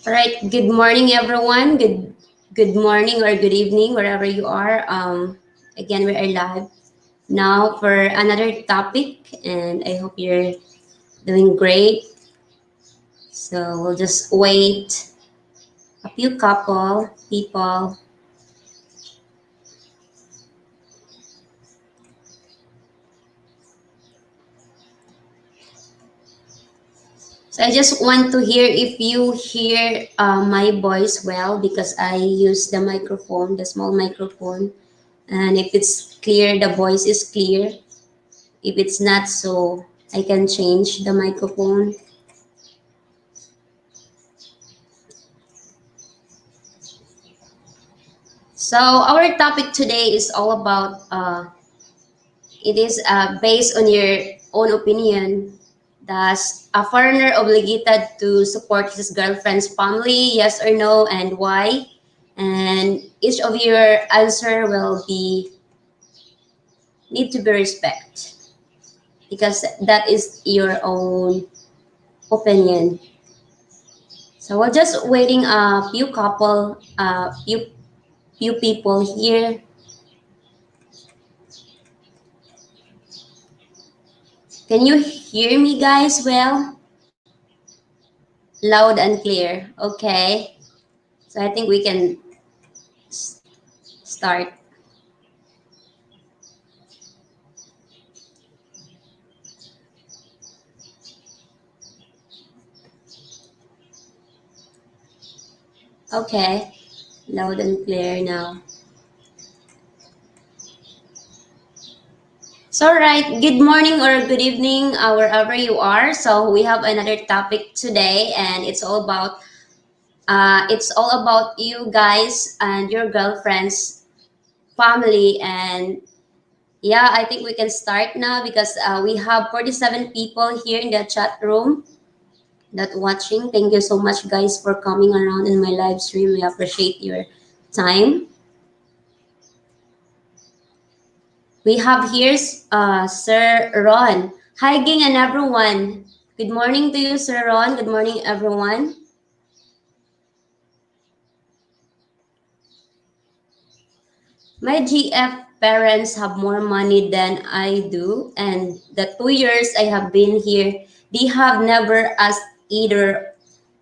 All right. Good morning, everyone. Good morning or good evening, wherever you are. Again, we are live now for another topic, and I hope you're doing great. So we'll just wait a few couple people. So I just want to hear if you hear my voice well because I use the microphone, the small microphone, and if it's clear, the voice is clear. If it's not so, I can change the microphone. So our topic today is all about it is based on your own opinion. Does a foreigner obligated to support his girlfriend's family? Yes or no, and why? And each of your answer will be need to be respect because that is your own opinion. So we're just waiting a few couple, few people here. Can you hear me, guys? Well, loud and clear. Okay. So I think we can start. Okay. Loud and clear now. So, right. Good morning or good evening, wherever you are. So we have another topic today, and it's all about you guys and your girlfriends, family, and yeah, I think we can start now because we have 47 people here in the chat room that watching. Thank you so much, guys, for coming around in my live stream. We appreciate your time. We have here Sir Ron. Hi, Ging and everyone. Good morning to you, Sir Ron. Good morning, everyone. My GF parents have more money than I do, and the 2 years I have been here, they have never asked either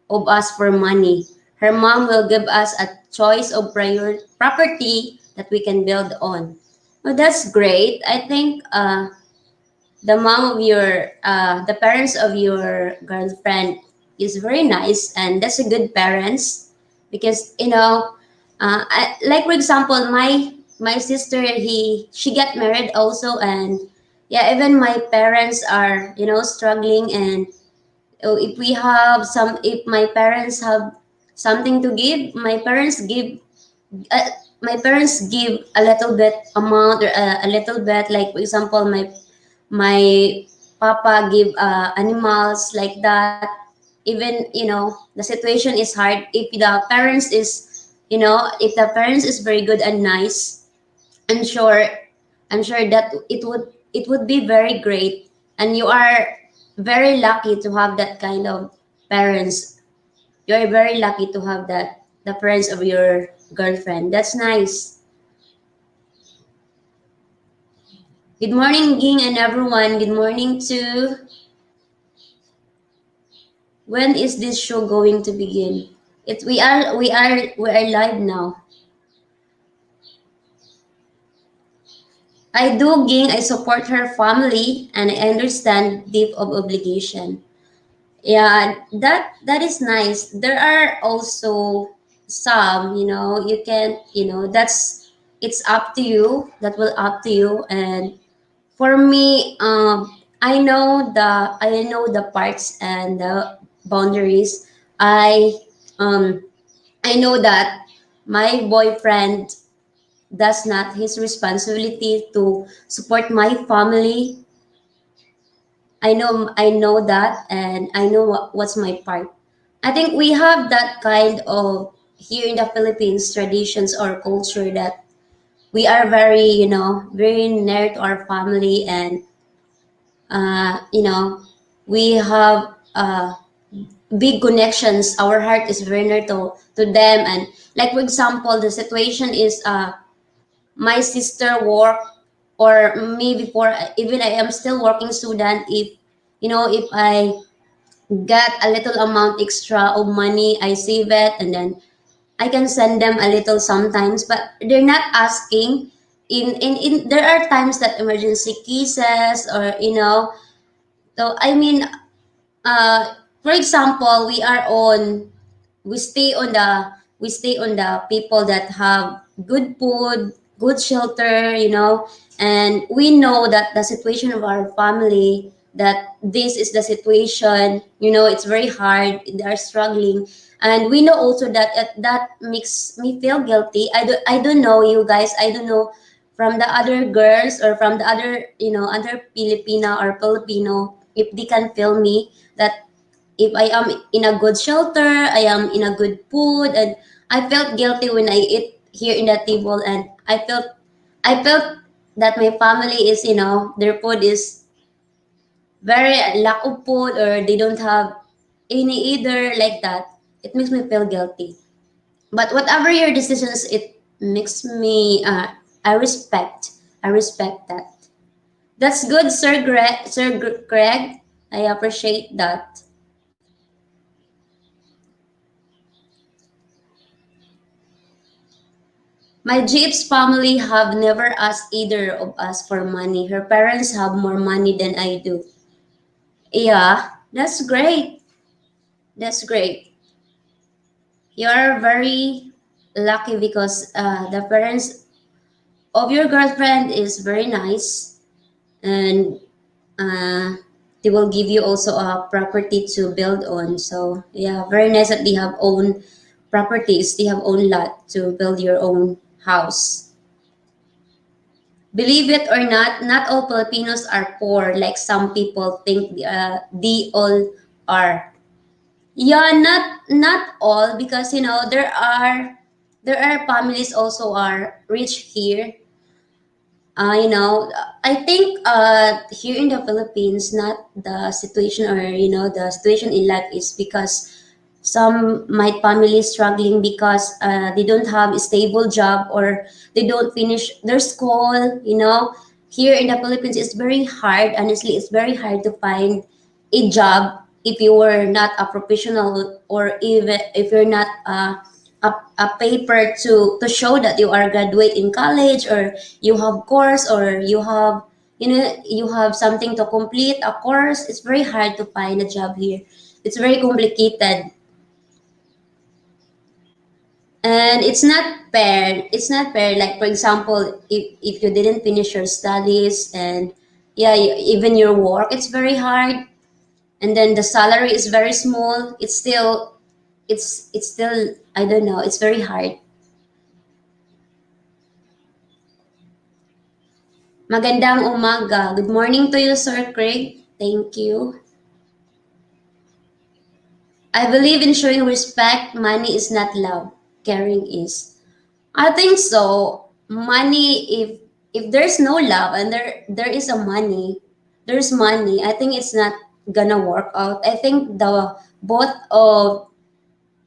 of us for money. Her mom will give us a choice of prior property that we can build on. Well, that's great. I think the parents of your girlfriend is very nice, and that's a good parents because like for example, my sister she got married also, and yeah, even my parents are struggling, and if my parents have something to give, uh, my parents give a little bit amount or a little bit, like for example my papa give animals like that. Even the situation is hard, if the parents is very good and nice, i'm sure I'm sure that it would be very great, and you are very lucky to have that kind of parents. You're very lucky to have that, the parents of your girlfriend. That's nice. Good morning, Ging and everyone. Good morning to. When is this show going to begin? We are live now. I do, Ging. I support her family and I understand deep of obligation. Yeah, that is nice. There are also some, you can, that's it's up to you. That will up to you. And for me, I know the parts and the boundaries. Um I know that my boyfriend does not his responsibility to support my family. I know that, and I know what's my part. I think we have that kind of here in the Philippines traditions or culture that we are very near to our family, and uh, you know we have big connections. Our heart is very near to them. And like for example, the situation is my sister work, or me before, even I am still working student. If if I get a little amount extra of money, I save it, and then I can send them a little sometimes, but they're not asking. In there are times that emergency cases, or so I mean, for example, we stay on the people that have good food, good shelter, and we know that the situation of our family, that this is the situation, it's very hard, they are struggling. And we know also that that makes me feel guilty. I don't know you guys, I don't know from the other girls, or from the other, other Filipina or Filipino, if they can feel me that if I am in a good shelter, I am in a good food, and I felt guilty when I eat here in the table, and I felt that my family is, their food is very lack of food, or they don't have any either, like that. It makes me feel guilty. But whatever your decisions, it makes me, I respect. I respect that. That's good, Greg. I appreciate that. My Jeep's family have never asked either of us for money. Her parents have more money than I do. Yeah, that's great. That's great. You're very lucky because the parents of your girlfriend is very nice, and uh, they will give you also a property to build on. So yeah, very nice that they have own properties. They have own lot to build your own house. Believe it or not all Filipinos are poor like some people think they all are. Yeah, not all, because there are families also are rich here. I think here in the Philippines, not the situation, or the situation in life is because some my family is struggling because they don't have a stable job, or they don't finish their school. Here in the Philippines, it's very hard. Honestly, it's very hard to find a job if you were not a professional, or even if you're not a paper to show that you are graduate in college, or you have course, or you have something to complete a course. It's very hard to find a job here. It's very complicated, and it's not fair, like for example, if you didn't finish your studies, and yeah, even your work, it's very hard, and then the salary is very small. It's still, I don't know, it's very hard. Magandang umaga. Good morning to you, Sir Craig. Thank you. I believe in showing respect. Money is not love. Caring is. I think so. Money, if there's no love, and there is a money, there's money. I think it's not gonna work out. I think the both of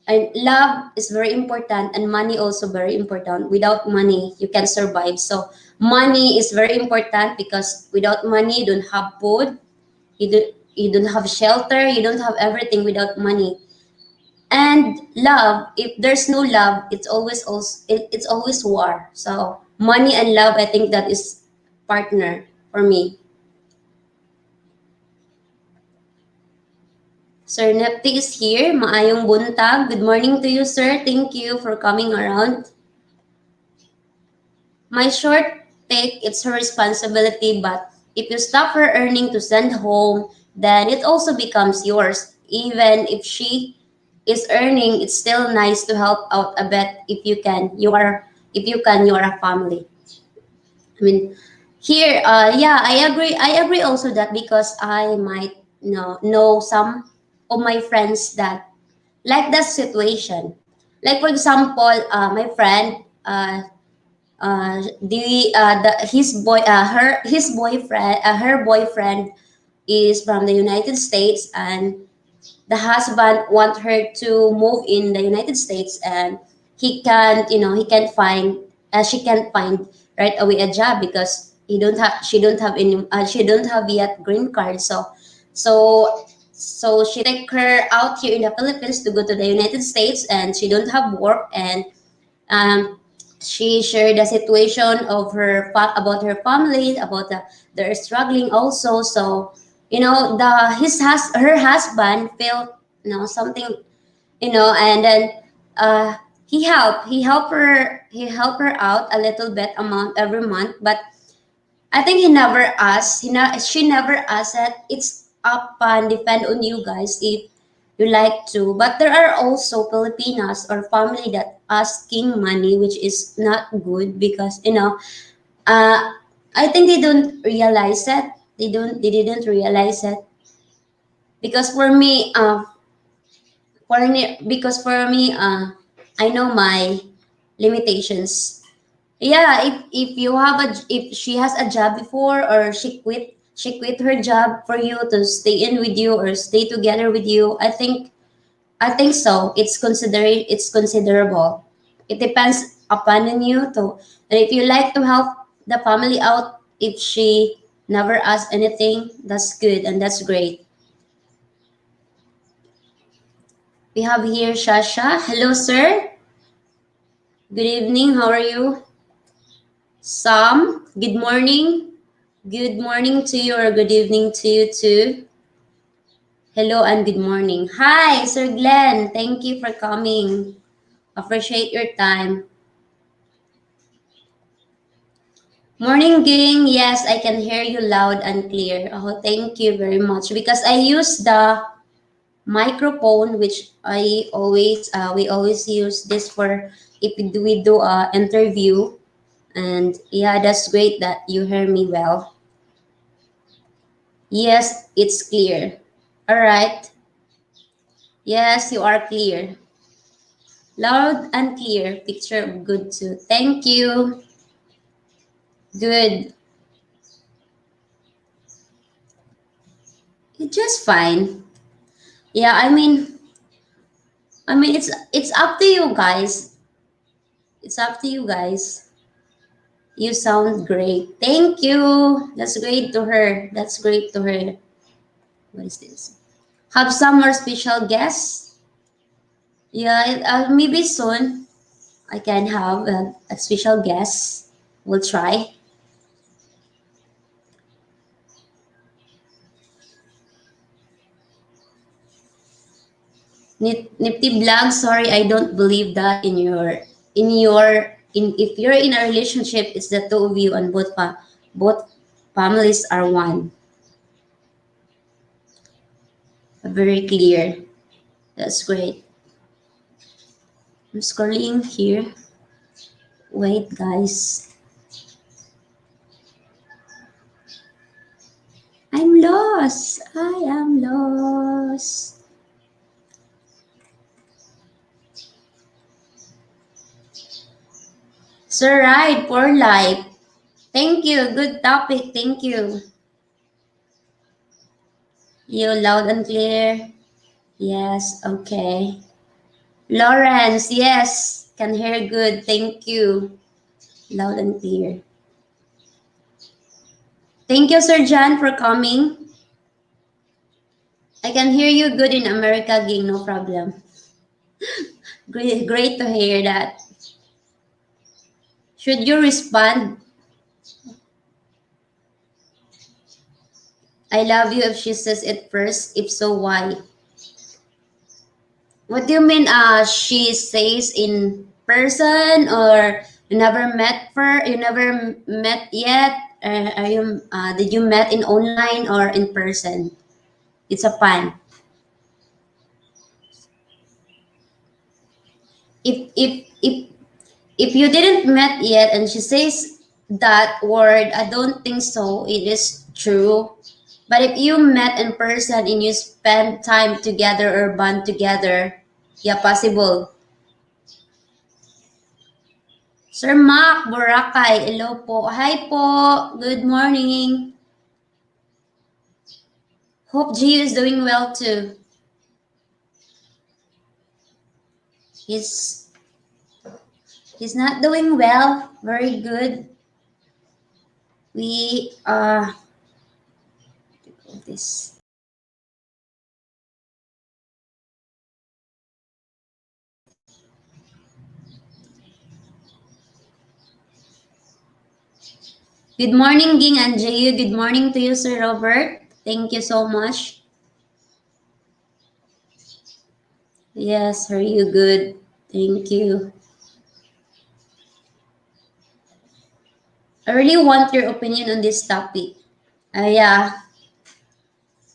and love is very important, and money also very important. Without money, you can survive. So money is very important, because without money, you don't have food, you don't have shelter, you don't have everything without money. And love, if there's no love, it's always war. So money and love, I think that is partner for me. Sir Nepti is here. Maayong buntag. Good morning to you, sir. Thank you for coming around. My short take, it's her responsibility, but if you stop her earning to send home, then it also becomes yours. Even if she is earning, it's still nice to help out a bit if you can. You are a family. I mean, here, yeah, I agree also that, because I might know some of my friends that like that situation. Like for example, my friend, her boyfriend is from the United States, and the husband want her to move in the United States, and he can't find, she can't find right away a job because she don't have yet green card. So she take her out here in the Philippines to go to the United States, and she don't have work. And um, she shared the situation of about her family, about they're struggling also. So her husband felt something, and then uh, he helped her out a little bit amount every month. But I think she never asked that. It's up and depend on you guys if you like to. But there are also Filipinas or family that asking money, which is not good because uh, I think they don't realize that. They didn't realize it because for me, I know my limitations. Yeah, if she has a job before, or she quit her job for you to stay in with you or stay together with you, I think so. It's considerable. It depends upon you to, and if you like to help the family out, if she never asks anything, that's good and that's great. We have here Shasha. Hello, sir. Good evening. How are you? Sam. Good morning. Good morning to you, or good evening to you too. Hello and good morning. Hi, Sir Glenn. Thank you for coming. Appreciate your time. Morning, Ging. Yes, I can hear you loud and clear. Oh, thank you very much. Because I use the microphone, which we always use this for if we do a interview. And yeah, that's great that you hear me well. Yes, it's clear. All right. Yes, you are clear. Loud and clear. Picture good too. Thank you. Good. It's just fine. Yeah, I mean it's up to you guys. It's up to you guys. You sound great. Thank you. That's great to her. That's great to her. What is this? Have some more special guests? Yeah, maybe soon I can have a special guest. We'll try. Nifty Vlog, sorry, I don't believe that if you're in a relationship, it's the two of you, and both families are one. Very clear. That's great. I'm scrolling here. Wait, guys. I'm lost. I am lost. Sir Ride for life. Thank you. Good topic. Thank you. You loud and clear. Yes. Okay. Lawrence. Yes. Can hear good. Thank you. Loud and clear. Thank you, Sir John, for coming. I can hear you good in America, Ging. No problem. Great to hear that. Should you respond, I love you, if she says it first? If so, why? What do you mean, she says in person, or you never met yet? Did you met in online or in person? It's a fun. If if you didn't met yet and she says that word, I don't think so. It is true. But if you met in person and you spend time together or bond together, yeah, possible. Sir Mac Boracay, hello po. Hi po. Good morning. Hope Gio is doing well too. He's he's not doing well. Very good. We this. Good morning, Ging and Jayu. Good morning to you, Sir Robert. Thank you so much. Yes, are you good? Thank you. I really want your opinion on this topic. Yeah,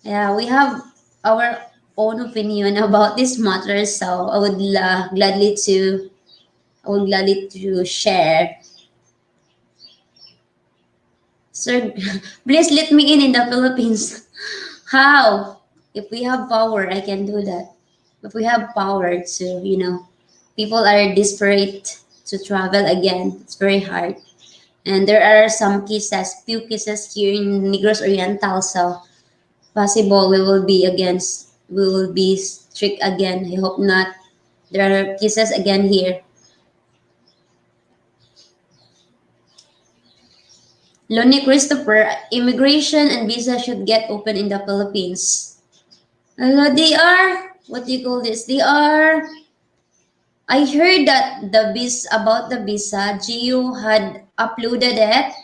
yeah, we have our own opinion about this matter, so I would gladly to share. Sir, please let me in the Philippines. How? If we have power, I can do that. If we have power to, people are desperate to travel again. It's very hard. And there are some cases, few cases here in Negros Oriental, so possible we will be strict again. I hope not. There are cases again here. Lonnie Christopher, immigration and visa should get open in the Philippines. They are, what do you call this? I heard that about the visa, Gio had uploaded it.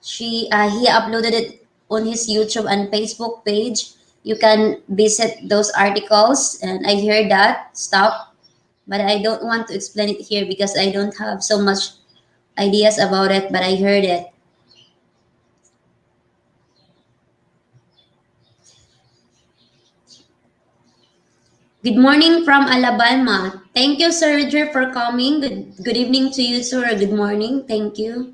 He uploaded it on his YouTube and Facebook page. You can visit those articles, and I heard that stuff, but I don't want to explain it here because I don't have so much ideas about it. But I heard it. Good morning from Alabama. Thank you, Sir Roger, for coming. Good evening to you, sir. Good morning. Thank you.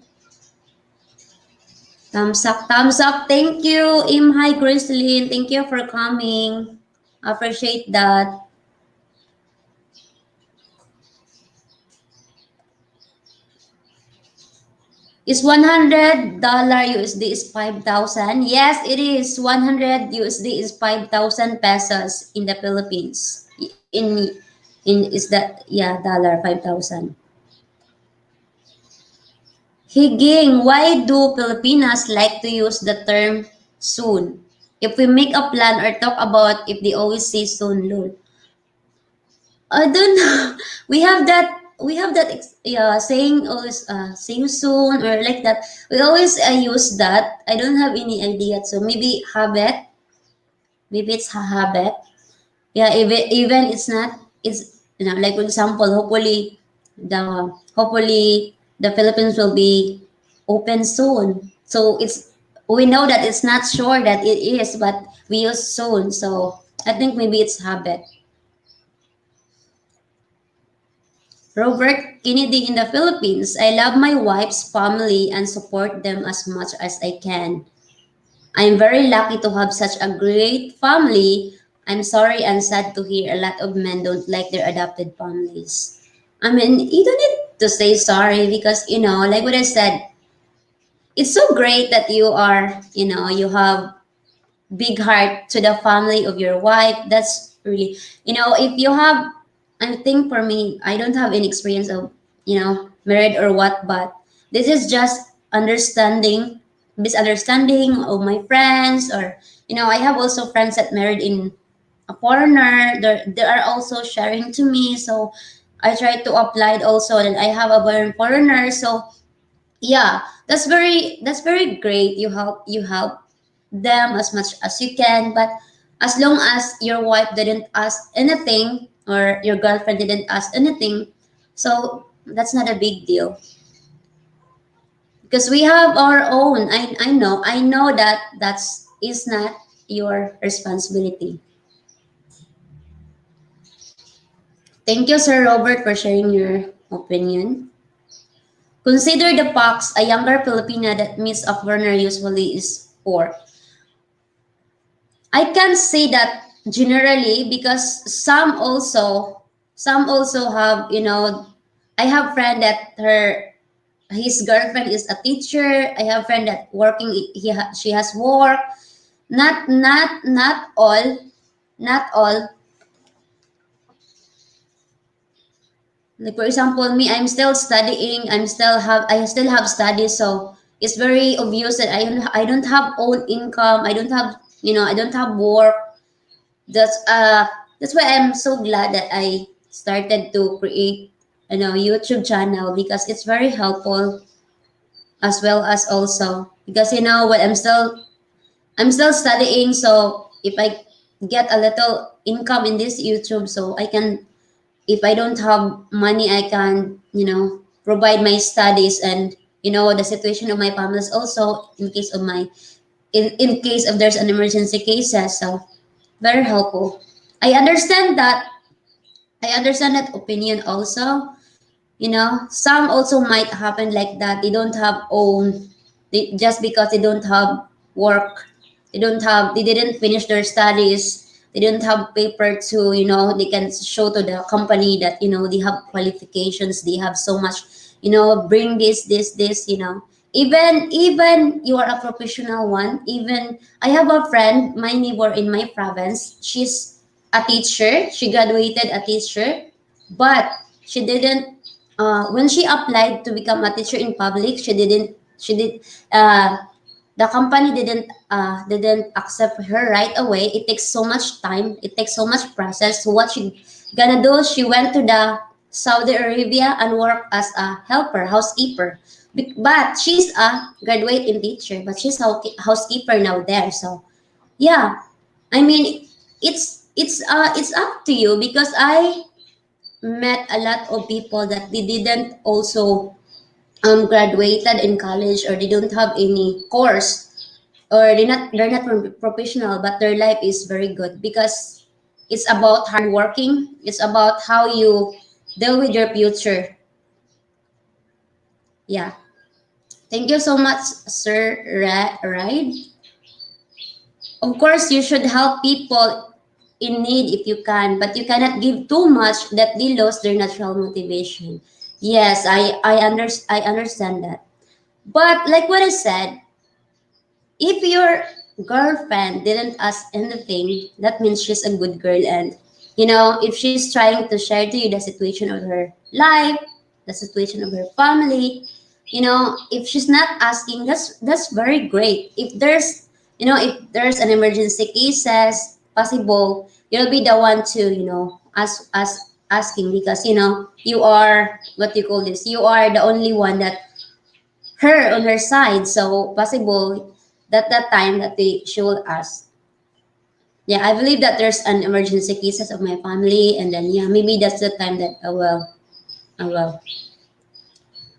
Thumbs up, thumbs up. Thank you, Imhai Grislin. Thank you for coming. Appreciate that. Is $100 USD is 5,000? Yes, it is. 100 USD is 5,000 pesos in the Philippines. In is that yeah, dollar 5,000. Higing, why do Filipinas like to use the term soon? If we make a plan or talk about if they always say soon, lol. I don't know. We have that saying always see you soon or like that. We always use that. I don't have any idea. So maybe habit. Maybe it's a habit. Yeah, even it's not. It's like for example, hopefully the Philippines will be open soon. So we know that it's not sure that it is, but we use soon. So I think maybe it's habit. Robert Kennedy in the Philippines. I love my wife's family and support them as much as I can. I'm very lucky to have such a great family. I'm sorry and sad to hear a lot of men don't like their adopted families. I mean, you don't need to say sorry because, like what I said, it's so great that you have big heart to the family of your wife. That's really, if you have, I think for me, I don't have any experience of, married or what, but this is just misunderstanding of my friends, or, I have also friends that married in a foreigner. They are also sharing to me. So I try to apply it also, and I have a foreigner. So yeah, that's very great. You help them as much as you can, but as long as your wife didn't ask anything or your girlfriend didn't ask anything, so that's not a big deal because we have our own. I know that that's is not your responsibility. Thank you, Sir Robert, for sharing your opinion. Consider the pox, a younger Filipina that meets a foreigner usually is poor. I can't say that generally because some also have, I have friend that his girlfriend is a teacher. I have friend that working she has work. Not all, Like for example, me, I'm still studying. I still have studies, so it's very obvious that I don't have own income. I don't have, I don't have work. That's uh that's why I'm so glad that I started to create, YouTube channel, because it's very helpful, as well as also because what, I'm still studying, so if I get a little income in this YouTube, so I can, if I don't have money, I can, provide my studies, and the situation of my family is also in case of in case of there's an emergency cases. So very helpful. I understand that. I understand that opinion also. Some also might happen like that. They don't have own, just because they don't have work. They didn't finish their studies. They don't have paper to, they can show to the company that, they have qualifications. They have so much, bring this. Even you are a professional one. Even I have a friend, my neighbor in my province. She's a teacher. She graduated a teacher, but she didn't, when she applied to become a teacher in public, she did uh, the company didn't accept her right away. It takes so much time, it takes so much process. So what she gonna do, she went to the Saudi Arabia and worked as a helper, housekeeper. But she's a graduate in teacher, but she's housekeeper now there. So yeah, I mean, it's up to you, because I met a lot of people that they didn't also graduated in college, or they don't have any course, or they're not professional, but their life is very good, because it's about hard working. It's about how you deal with your future. Yeah. Thank you so much, Sir Ride. Of course, you should help people in need if you can, but you cannot give too much that they lose their natural motivation. Yes, I understand that. But like what I said, if your girlfriend didn't ask anything, that means she's a good girl. And if she's trying to share to you the situation of her life, the situation of her family, if she's not asking, that's very great. If there's an emergency cases possible, you'll be the one to, asking, because you are, what do you call this, you are the only one that her on her side. So possible that time that she will ask. Yeah, I believe that there's an emergency cases of my family, and then yeah, maybe that's the time that I will.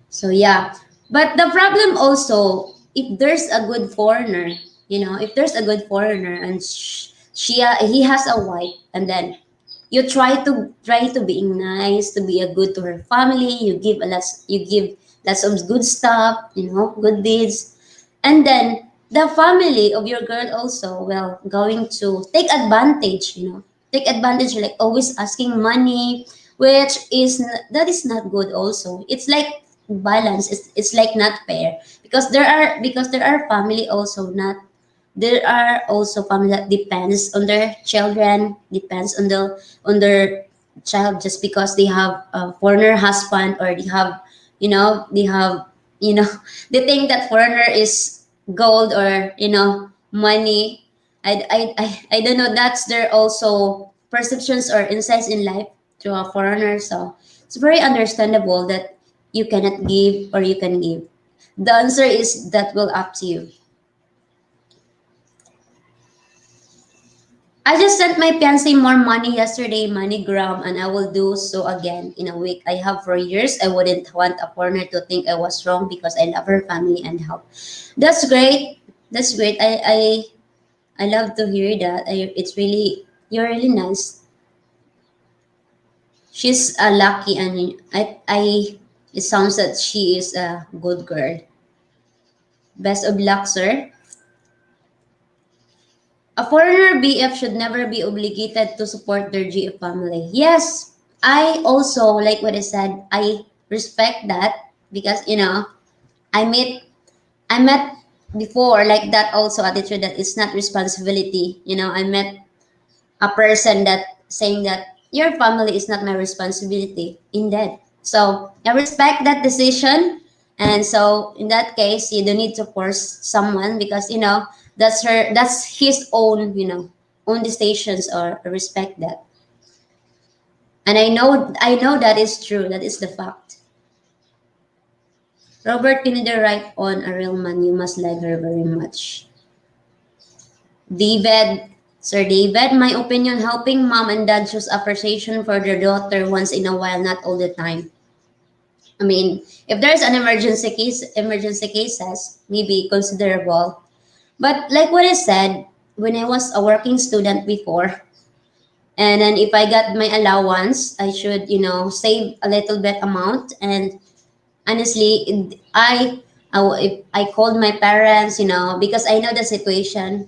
So yeah, but the problem also, if there's a good foreigner, if there's a good foreigner, and he has a wife, and then you try to being nice, to be a good to her family. You give lots of good stuff, good deeds, and then the family of your girl also, well, going to take advantage, like always asking money, which that is not good also. It's like balance. It's like not fair, because there are family also not there are also family that depends on their children, depends on their child, just because they have a foreigner husband, or they have you know they think that foreigner is gold, or money. I don't know, that's their also perceptions or insights in life to a foreigner. So it's very understandable that you cannot give, or you can give. The answer is that will up to you. I just sent my fiancé more money yesterday, MoneyGram, and I will do so again in a week. I have for years. I wouldn't want a foreigner to think I was wrong, because I love her family and help. That's great. That's great. I love to hear that. You're really nice. She's lucky, and it sounds that she is a good girl. Best of luck, sir. A foreigner BF should never be obligated to support their GF family. Yes, I also, like what I said, I respect that, because I met I met before like that also attitude that it's not responsibility. I met a person that saying that your family is not my responsibility. Indeed. So I respect that decision. And so in that case, you don't need to force someone because that's his own, own decisions, or respect that. And I know that is true. That is the fact. Robert Kennedy write on a real man, you must like her very much. David, Sir David, my opinion, helping mom and dad choose appreciation for their daughter once in a while, not all the time. I mean, if there's an emergency cases, maybe considerable. But like what I said, when I was a working student before, and then if I got my allowance, I should, save a little bit amount. And honestly, if I called my parents, because I know the situation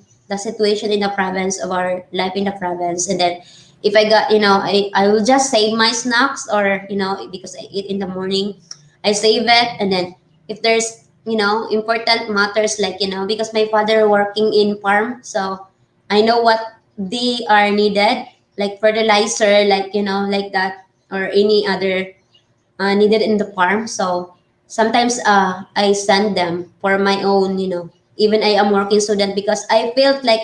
in the province of our life in the province. And then if I got, I will just save my snacks, or, because I eat in the morning, I save it. And then if there's, important matters, like, because my father working in farm, so I know what they are needed, like fertilizer, like, like that, or any other needed in the farm. So sometimes I send them for my own, even I am working student, because I felt like,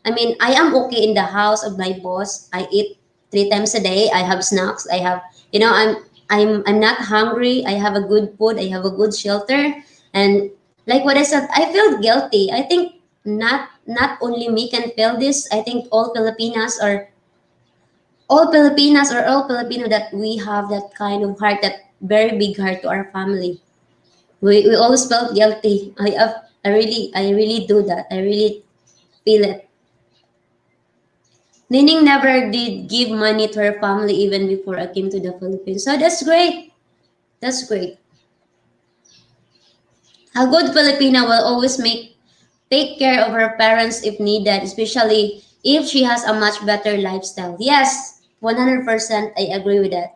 I mean, I am okay in the house of my boss. I eat 3 times a day. I have snacks. I have, I'm not hungry. I have a good food. I have a good shelter. And like what I said, I feel guilty. I think not only me can feel this. I think all Filipino, that we have that kind of heart, that very big heart to our family. We always felt guilty. I really do that. I really feel it. Nining never did give money to her family even before I came to the Philippines. So that's great. That's great. A good Filipina will always take care of her parents if needed, especially if she has a much better lifestyle. Yes, 100% I agree with that.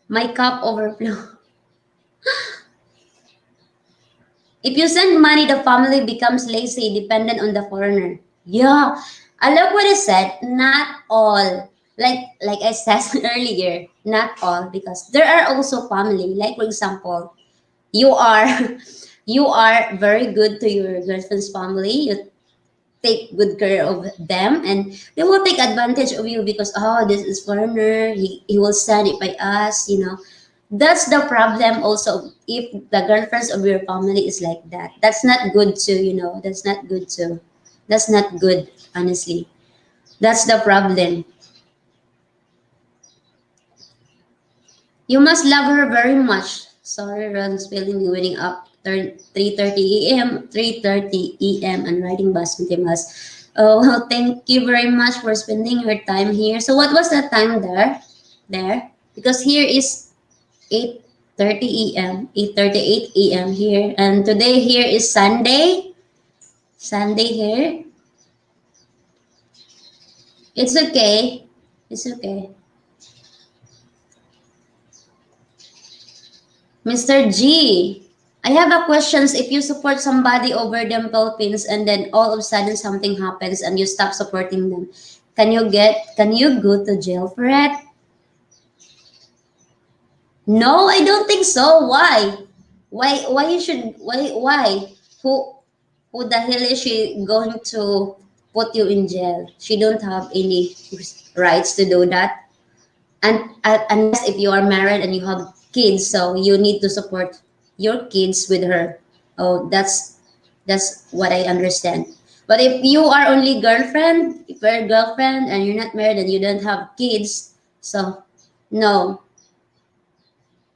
My cup overflow. If you send money, the family becomes lazy, dependent on the foreigner. Yeah, I love what I said. Not all. Like I said earlier, not all, because there are also family. Like for example, you are you are very good to your girlfriend's family. You take good care of them, and they will take advantage of you because, oh, this is foreigner, he will send it by us, that's the problem also. If the girlfriends of your family is like that, that's not good too, that's not good too. That's not good, honestly. That's the problem. You must love her very much. Sorry, Ron, spelling me winning up 3:30 a.m. 3:30 a.m. and riding bus with him. Oh, well, thank you very much for spending your time here. So what was the time there? There? Because here is 8:30 a.m. 8:38 a.m. here. And today here is Sunday. Sunday here. It's okay. It's okay. Mr. G, I have a questions. If you support somebody over them Philippines and then all of a sudden something happens and you stop supporting them, can you go to jail for it? No, I don't think so. Why? Why you should why? Who who the hell is she going to put you in jail? She don't have any rights to do that. And unless if you are married and you have kids, so you need to support your kids with her. Oh, that's what I understand. But if you are only girlfriend, if you're a girlfriend and you're not married and you don't have kids, so no,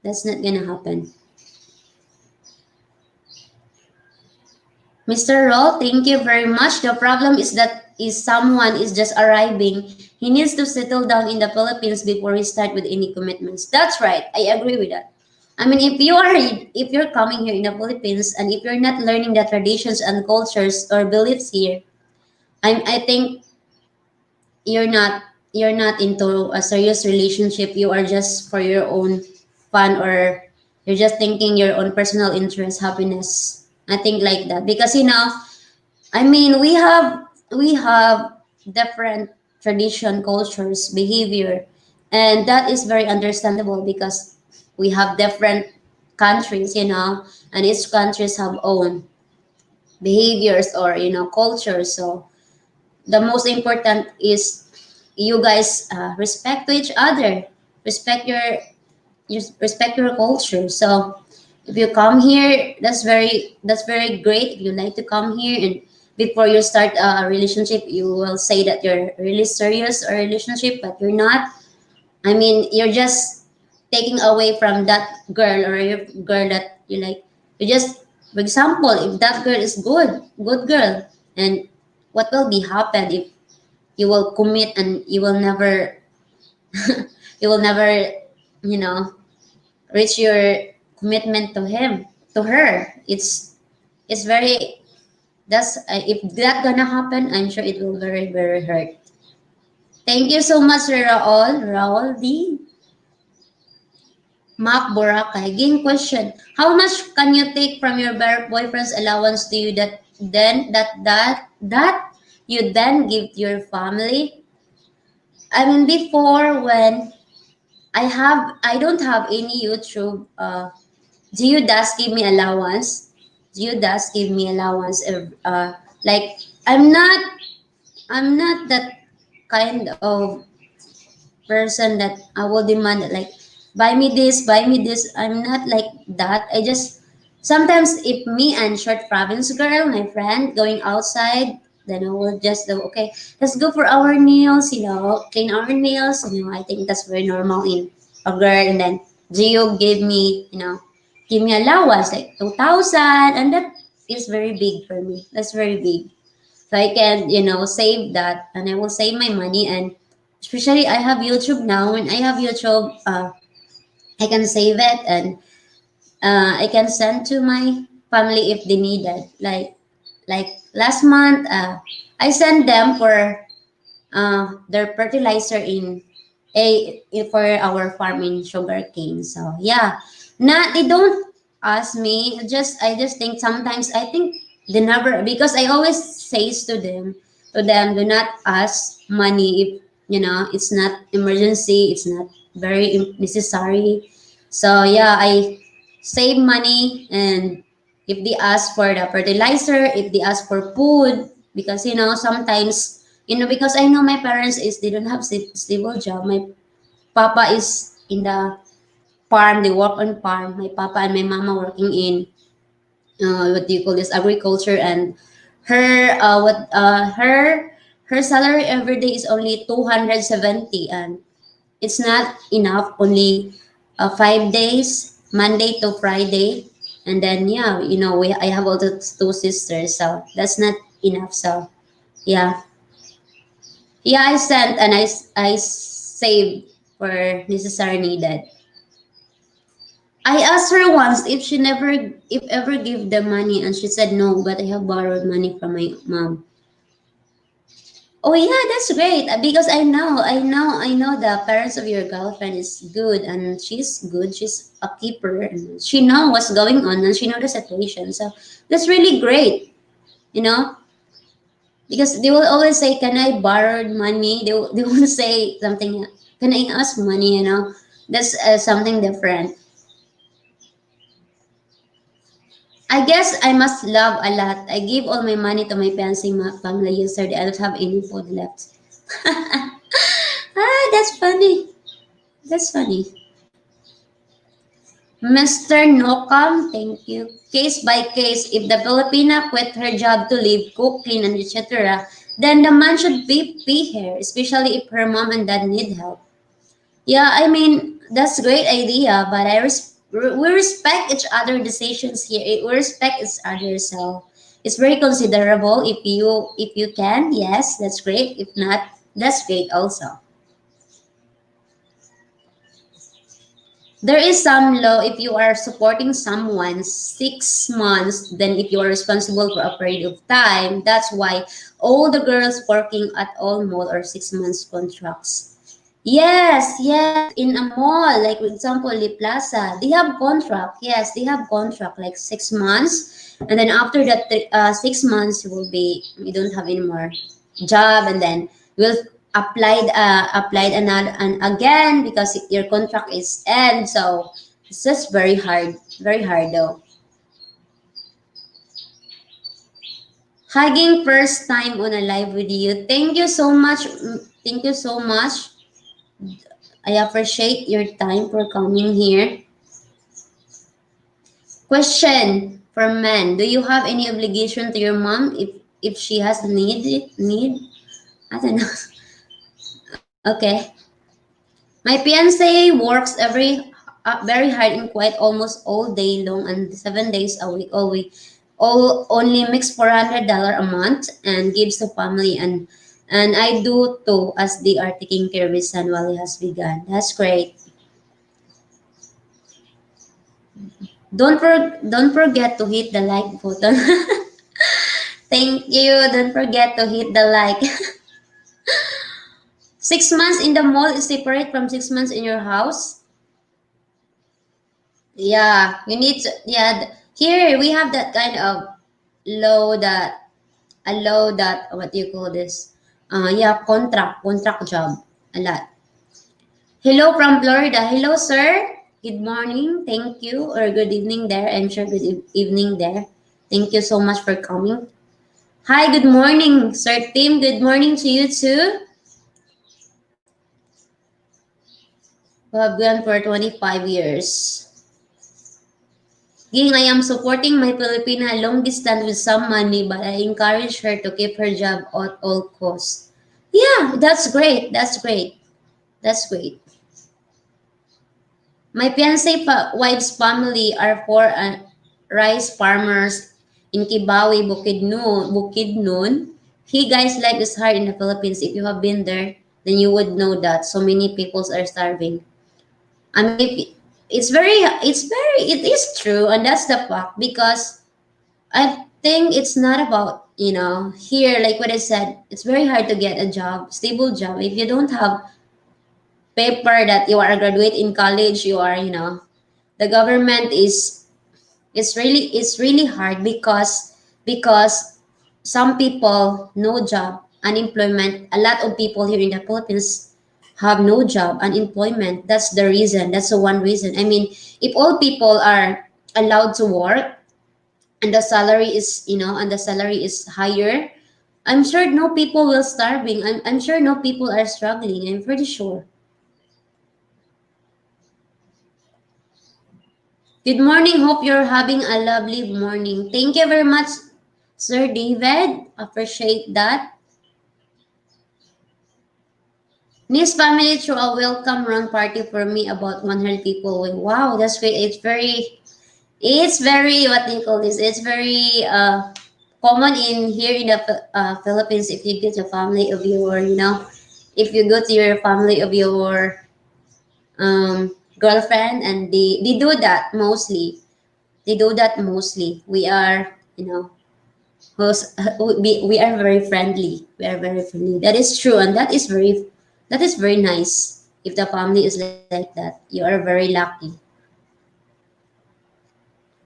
that's not gonna happen. Mr. Roll, thank you very much. The problem is that is someone is just arriving. He needs to settle down in the Philippines before he start with any commitments. That's right. I agree with that. I mean, if you're coming here in the Philippines and if you're not learning the traditions and cultures or beliefs here, I think you're not into a serious relationship. You are just for your own fun, or you're just thinking your own personal interest, happiness. I think like that because I mean, we have different tradition, cultures, behavior. And that is very understandable because we have different countries, and each countries have own behaviors or cultures. So the most important is you guys respect to each other, respect your respect your culture. So if you come here, that's very great. If you like to come here and before you start a relationship, you will say that you're really serious a relationship, but you're not. I mean, you're just taking away from that girl or your girl that you like. You just, for example, if that girl is good girl, and what will be happen if you will commit and you will never, you know, reach your commitment to him, to her. It's very that's if that gonna happen, I'm sure it will very hurt. Thank you so much, Raul D. Mac Boracay. Game question. How much can you take from your boyfriend's allowance to you that you then give to your family? I mean, before when I don't have any YouTube. Do you does give me allowance? Do you does give me allowance? Like I'm not I'm not that kind of person that I will demand that, like buy me this. I'm not like that. I just sometimes if me and short province girl, my friend going outside, then I will just do okay. Let's go for our nails. Clean our nails. I think that's very normal in a girl. And then Gio gave me give me allowance like 2,000, and that is very big for me. That's very big. So I can, save that and I will save my money. And especially I have YouTube now. When I have YouTube, I can save it and I can send to my family if they need it. Like last month, I sent them for their fertilizer for our farm in sugarcane. So yeah, not they don't ask me. I just think sometimes I think they never, because I always says to them, do not ask money if it's not emergency, it's not very necessary. So yeah, I save money. And if they ask for the fertilizer, if they ask for food, because sometimes because I know my parents is they don't have stable job. My papa is in the farm, they work on farm. My papa and my mama working in what do you call this, agriculture. And her salary every day is only 270, and it's not enough. Only 5 days, Monday to Friday. And then yeah, I have also two sisters, so that's not enough. So yeah. Yeah, I sent and I saved for necessary needed. I asked her once if ever give the money, and she said no, but I have borrowed money from my mom. Oh yeah, that's great because I know the parents of your girlfriend is good, and she's good. She's a keeper and she know what's going on and she know the situation. So that's really great, you know, because they will always say, "Can I borrow money?" They will say something. Can I ask money? That's something different. I guess I must love a lot. I gave all my money to my fiancé family yesterday. I don't have any food left. That's funny. That's funny. Mr. Nokam, thank you. Case by case, if the Filipina quit her job to leave, cook, clean, and etc., then the man should pay her, especially if her mom and dad need help. Yeah, I mean that's a great idea, but we respect each other decisions here. We respect each other, so it's very considerable. If you can, yes, that's great. If not, that's great also. There is some law if you are supporting someone 6 months, then if you are responsible for a period of time, that's why all the girls working at all mall are 6 months contracts. Yes, yes, in a mall, like for example, the plaza, they have contract. Yes, they have contract like 6 months, and then after that 6 months, you don't have any more job, and then will applied another and again because your contract is end. So it's just very hard though. Hugging first time on a live with you. Thank you so much. Thank you so much. I appreciate your time for coming here. Question for men: do you have any obligation to your mom if she has need? I don't know. Okay. My fiance works very hard and quiet almost all day long and 7 days a week. All only makes $400 a month and gives to family and I do too as they are taking care of his son while he has begun. That's great. Don't forget to hit the like button. Thank you. Don't forget to hit the like. 6 months in the mall is separate from 6 months in your house. Yeah, you need to, yeah. Here we have that kind of law that a law that what do you call this? Yeah, contract job a lot. Hello from Florida. Hello, sir. Good morning. Thank you or good evening there. I'm sure good evening there. Thank you so much for coming. Hi, good morning, sir Tim. Good morning to you too. We have gone for 25 years. Ging, I am supporting my Filipina long distance with some money, but I encourage her to keep her job at all costs. Yeah, that's great. That's great. That's great. My wife's family are four rice farmers in Kibawi, Bukidnon. Hey guys, life is hard in the Philippines. If you have been there, then you would know that so many peoples are starving. I mean, it is true, and that's the fact because I think it's not about, here, like what I said, it's very hard to get a job, stable job. If you don't have paper that you are a graduate in college, the government is, it's really hard because some people, no job, unemployment. A lot of people here in the Philippines have no job, unemployment. That's the reason. That's the one reason. I mean, if all people are allowed to work and the salary is higher, I'm sure no people will starving. I'm sure no people are struggling. I'm pretty sure. Good morning. Hope you're having a lovely morning. Thank you very much, Sir David. Appreciate that. Nice family threw a welcome run party for me about 100 people. Wow, that's great. It's very what do you call this? It's very common in here in the Philippines. If you get a family of your, if you go to your family of your girlfriend and they do that mostly. They do that mostly. We are, we are very friendly. We are very friendly. That is true, and that is very nice. If the family is like that, you are very lucky.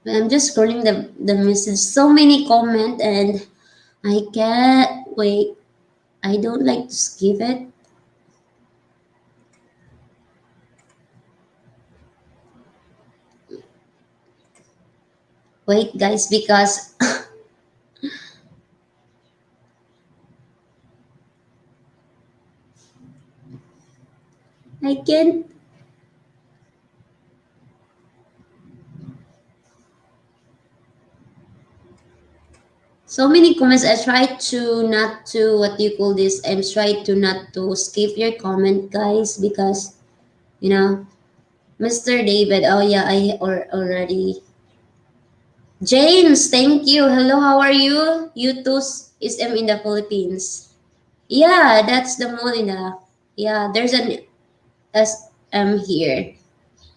I'm just scrolling the message. So many comment, and I can't wait. I don't like to skip it. Wait, guys, because I can't. So many comments. I try to not to what do you call this. I'm trying to not to skip your comment, guys, because you know, Mr. David. Oh yeah, already. James, thank you. Hello, how are you? You too is in the Philippines. Yeah, that's the mall in the. Yeah, there's an SM here.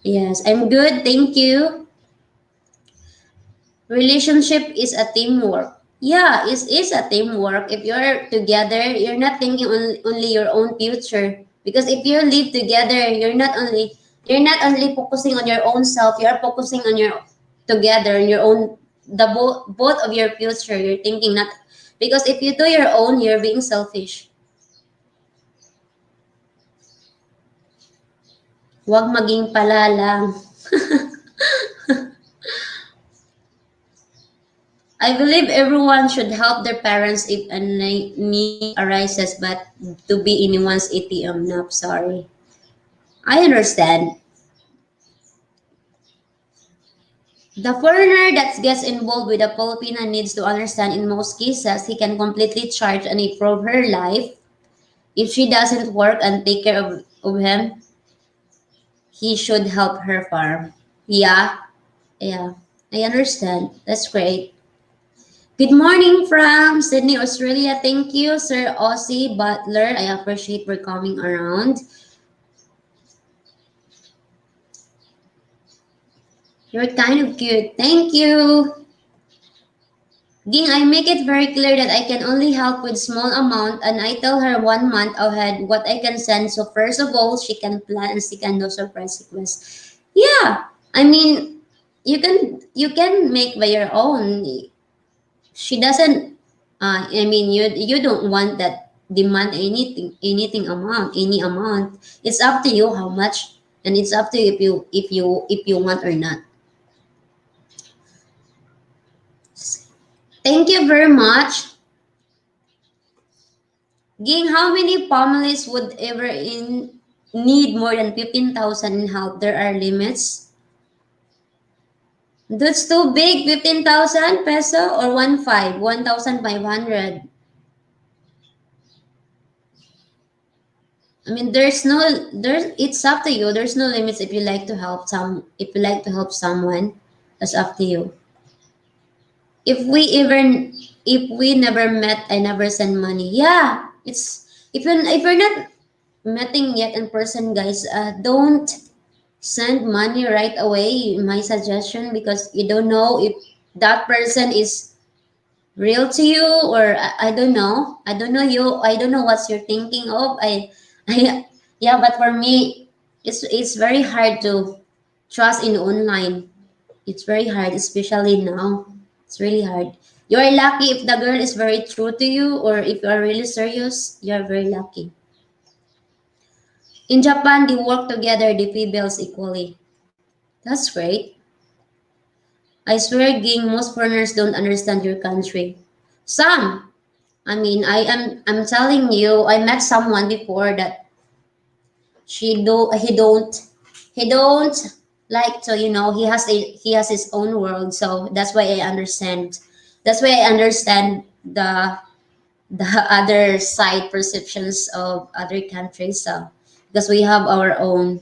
Yes, I'm good. Thank you. Relationship is a teamwork. Yeah, it is a teamwork. If you're together, you're not thinking only your own future. Because if you live together, you're not only focusing on your own self. You're focusing on your together on your own both of your future. You're thinking not because if you do your own, you're being selfish. Huwag maging palalang. I believe everyone should help their parents if a need arises, but to be anyone's ATM, no, sorry. I understand. The foreigner that gets involved with a Filipina needs to understand in most cases he can completely charge and improve her life. If she doesn't work and take care of him, he should help her farm. Yeah, yeah, I understand. That's great. Good morning from Sydney, Australia. Thank you, Sir Aussie Butler. I appreciate for coming around. You're kind of cute. Thank you. Ging, I make it very clear that I can only help with small amount and I tell her 1 month ahead what I can send. So first of all, she can plan and she can do surprise requests. Yeah, I mean, you can make by your own. She doesn't. I mean, you don't want that demand anything amount any amount. It's up to you how much, and it's up to you if you want or not. Thank you very much. Ging, how many families would ever in need more than 15,000 in help? There are limits. That's too big, 15,000 peso or 1,500. I mean, it's up to you. There's no limits if you like to help someone, that's up to you. If we even if we never met, I never send money. Yeah, it's if you're not meeting yet in person, guys, don't send money right away. My suggestion, because you don't know if that person is real to you, or I don't know. I don't know you. I don't know what you're thinking of. I yeah, but for me, it's very hard to trust in online. It's very hard, especially now. It's really hard. You are lucky if the girl is very true to you, or if you are really serious. You are very lucky. In Japan, they work together. They pay bills equally. That's great. I swear, Ging, most foreigners don't understand your country. Some. I mean, I'm telling you, I met someone before that she do he don't like to, he has his own world, so that's why I understand. That's why I understand the other side perceptions of other countries. So because we have our own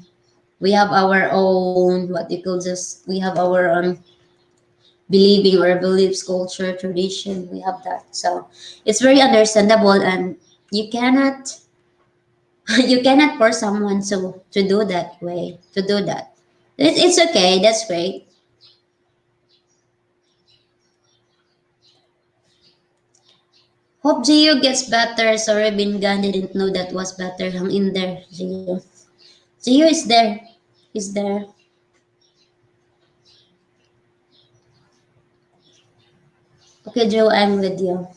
what you call just we have our own believing or beliefs, culture, tradition. We have that, so it's very understandable, and you cannot you cannot force someone to do that way to do that. It's okay. That's great. Hope Gio gets better. Sorry, Bingan didn't know that was better. Hang in there, Gio. Gio is there. He's there. Okay, Joe, I'm with you.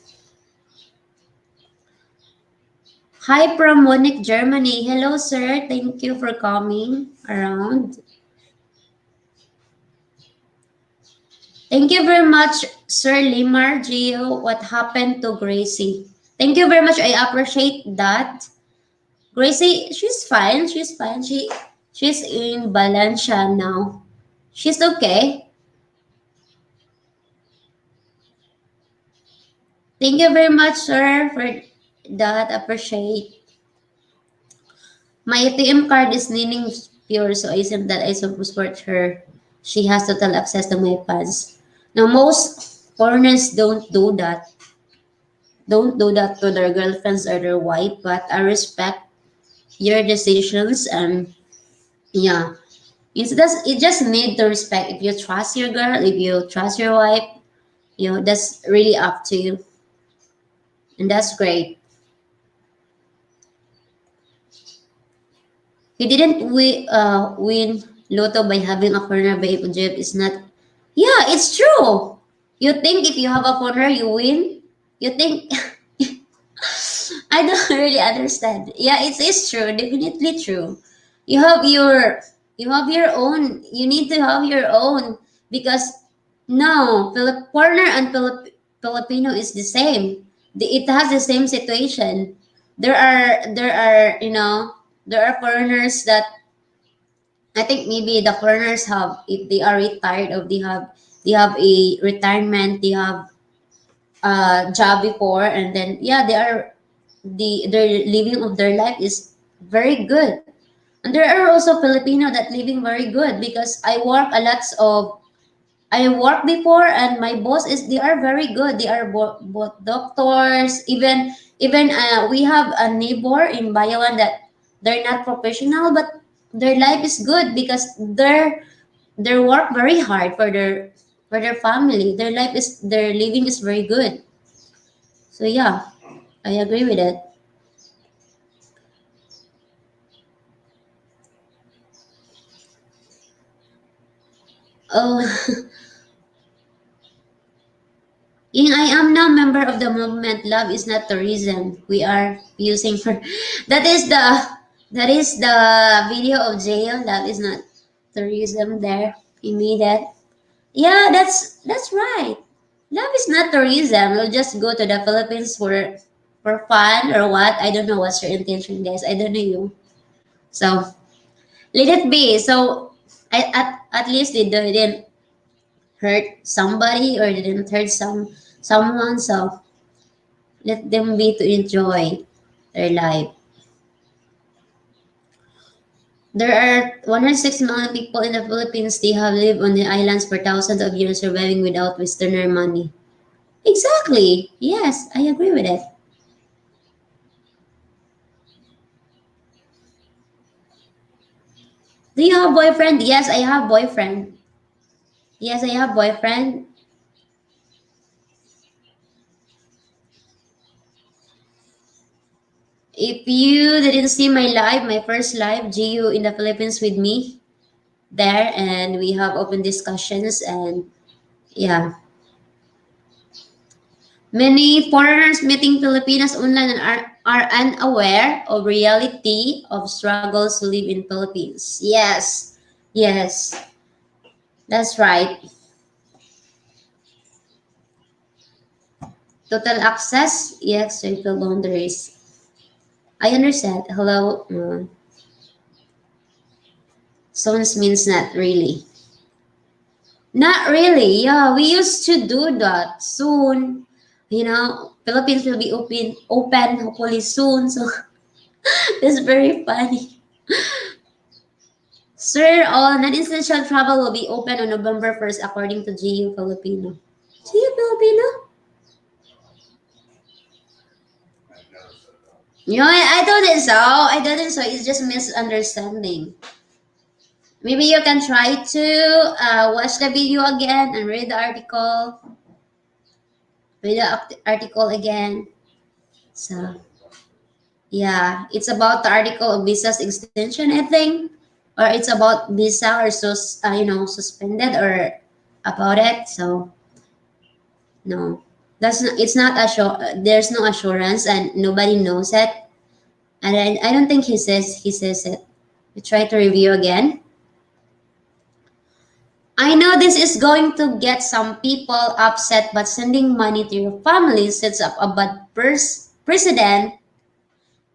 Hi from Munich, Germany. Hello, sir. Thank you for coming around. Thank you very much, Sir Limar Gio. What happened to Gracie? Thank you very much. I appreciate that. Gracie, she's fine. She's fine. She's in Valencia now. She's okay. Thank you very much, sir, for that. Appreciate. My ATM card is leaning pure, so isn't that I support her. She has total access to my funds. Now, most foreigners don't do that. Don't do that to their girlfriends or their wife, but I respect your decisions, and yeah, it just need to respect. If you trust your girl, if you trust your wife, that's really up to you, and that's great. He didn't win Lotto by having a corner by Egypt. It's not. Yeah, it's true. You think if you have a corner, you win? You think? I don't really understand. Yeah, it's true. Definitely true. You have your You have your own. You need to have your own because no, foreigner and Filipino is the same. It has the same situation. There are foreigners that I think maybe the foreigners have, if they are retired or they have a retirement, they have a job before, and then yeah, they are their living of their life is very good. And there are also Filipino that living very good because I worked before, and my boss is they are very good. They are both doctors. Even we have a neighbor in Bayawan that they're not professional, but their life is good because their work very hard for their family. Their living is very good. So yeah, I agree with it. Oh, Ying, I am now member of the movement. Love is not the reason we are using for. That is the video of jail. Love is not the reason. There, he made it. Yeah, that's right. Love is not the reason. We'll just go to the Philippines for fun or what? I don't know what's your intention, guys. I don't know you. So let it be. So at least they didn't hurt somebody or didn't hurt someone. So let them be to enjoy their life. There are 106 million people in the Philippines. They have lived on the islands for thousands of years, surviving without Westerner money. Exactly. Yes, I agree with it. Do you have boyfriend? Yes, I have boyfriend. Yes, I have boyfriend. If you didn't see my live, my first live, GU in the Philippines with me there, and we have open discussions, and yeah, many foreigners meeting Filipinas online and are unaware of reality of struggles to live in Philippines. Yes, yes, that's right. Total access, yes, circle boundaries. I understand. Hello, sounds means not really. Not really. Yeah, we used to do that soon. Philippines will be open hopefully soon. So it's very funny. Sir, all non-essential travel will be open on November 1st according to GU Filipino. GU Filipino? No, I don't think so. I don't think so. It's just misunderstanding. Maybe you can try to watch the video again and read the article. Read the article again. So, yeah, it's about the article of visa's extension, I think. Or it's about visa or suspended or about it. So, no, that's not, it's not there's no assurance and nobody knows it. And I don't think he says it. We try to review again. I know this is going to get some people upset, but sending money to your family sets up a bad precedent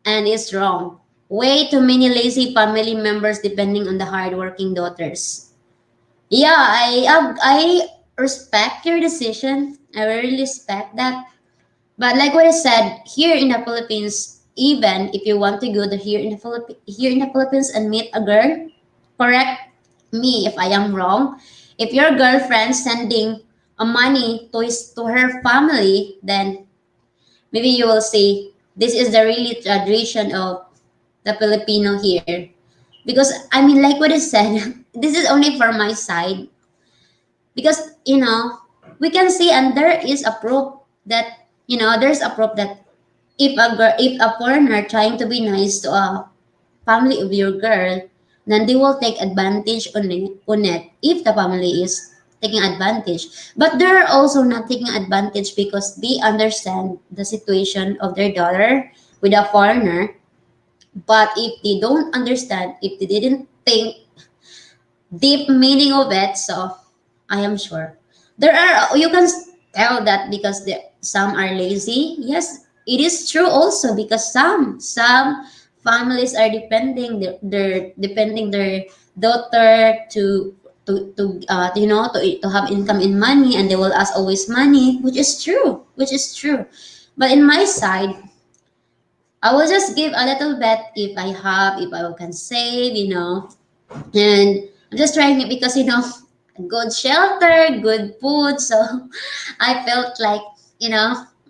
and is wrong. Way too many lazy family members depending on the hardworking daughters. Yeah, I respect your decision. I really respect that. But like what I said, here in the Philippines, even if you want to go to here in the Philippines and meet a girl, correct me if I am wrong. If your girlfriend sending a money to her family, then maybe you will say this is the really tradition of the Filipino here. Because I mean, like what I said, this is only for my side. Because we can see, and there is a proof that there's a proof that if a foreigner trying to be nice to a family of your girl, then they will take advantage on it if the family is taking advantage. But they're also not taking advantage because they understand the situation of their daughter with a foreigner. But if they don't understand, if they didn't think deep meaning of it. So I am sure there are. You can tell that because some are lazy. Yes, it is true also because some families are depending their daughter to have income in money, and they will ask always money, which is true. But in my side, I will just give a little bit if I can save, and I'm just trying it because good shelter, good food. So I felt like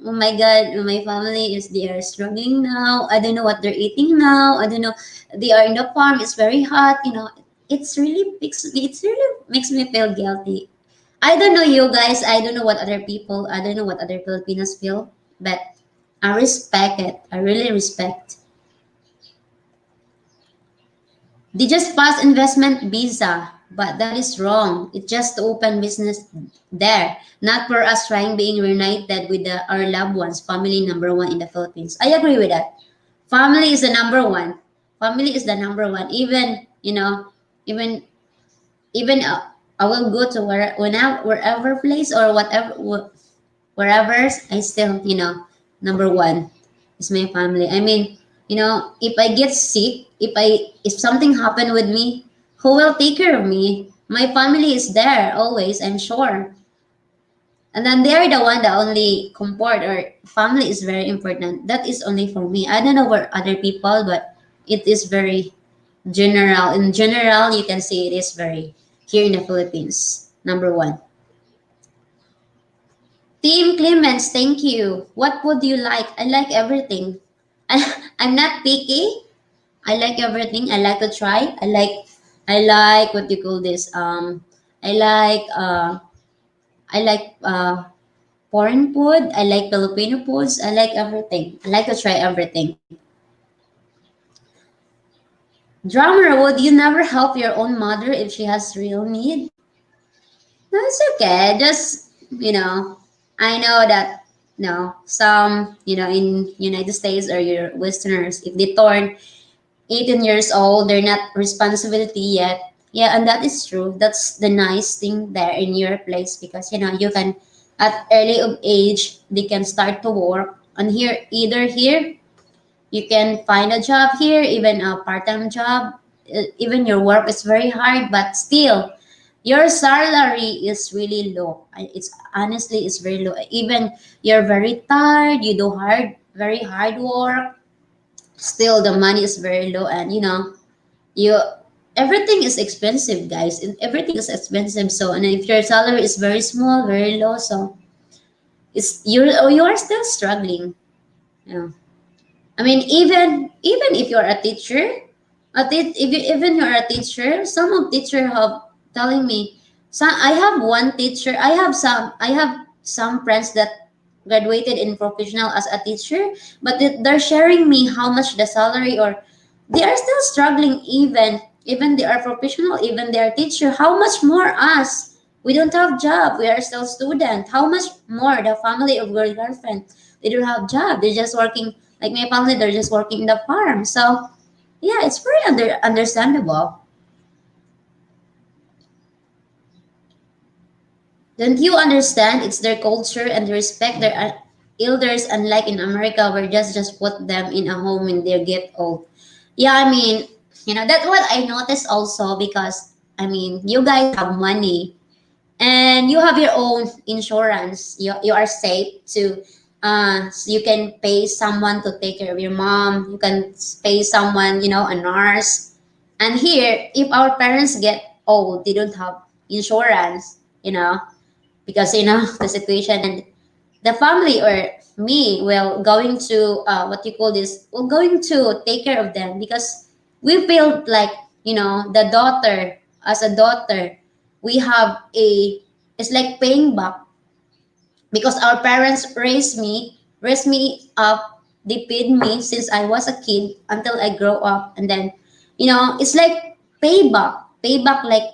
oh my God, my family is they are struggling now. I don't know what they're eating now. I don't know. They are in the farm. It's very hot. It's really makes me feel guilty. I don't know you guys. I don't know what other people. I don't know what other Filipinos feel, but I respect it. I really respect. They just passed investment visa, but that is wrong. It's just to open business there, not for us trying being reunited with our loved ones, family number one in the Philippines. I agree with that. Family is the number one. Family is the number one. Even even I will go to wherever place or wherever I still number one is my family. I mean, if I get sick, if something happened with me, who will take care of me? My family is there always, I'm sure. And then they are the one that only comfort or family is very important. That is only for me. I don't know for other people, but it is very general. In general, you can say it is very here in the Philippines. Number one. Team Clemens, thank you. What would you like? I like everything. I'm not picky. I like everything. I like to try. I like what you call this. I like uh I like foreign food. I like Filipino foods. I like everything. I like to try everything. Drummer, would you never help your own mother if she has real need? No, it's okay. Just I know that some in United States or your Westerners, if they turn 18 years old, they're not responsibility yet. Yeah, and that is true. That's the nice thing there in your place because you can at early of age they can start to work. And here, either here you can find a job here, even a part-time job. Even your work is very hard, but still your salary is really low. It's honestly it's very low. Even you're very tired, you do very hard work, still the money is very low, and you everything is expensive, guys, and everything is expensive. So, and if your salary is very small, very low, so you are still struggling. Yeah. I mean, even if you're a teacher, even you're a teacher, some of teacher have telling me. Some I have one teacher. I have some friends that graduated in professional as a teacher, but they're sharing me how much the salary, or they are still struggling. Even they are professional, even they are teacher. How much more us? We don't have job. We are still student. How much more the family of your girlfriend? They don't have job. They're just working like my family, they're just working in the farm. So yeah, it's very understandable. Don't you understand? It's their culture and they respect their elders. Unlike in America, where just put them in a home when they get old. Yeah, I mean, that's what I noticed also because I mean, you guys have money and you have your own insurance. You are safe to so you can pay someone to take care of your mom. You can pay someone, a nurse. And here, if our parents get old, they don't have insurance, because the situation, and the family or me will going to what you call this, we're going to take care of them because we feel like the daughter, as a daughter, we have a it's like paying back because our parents raised me up. They paid me since I was a kid until I grow up, and then it's like payback, like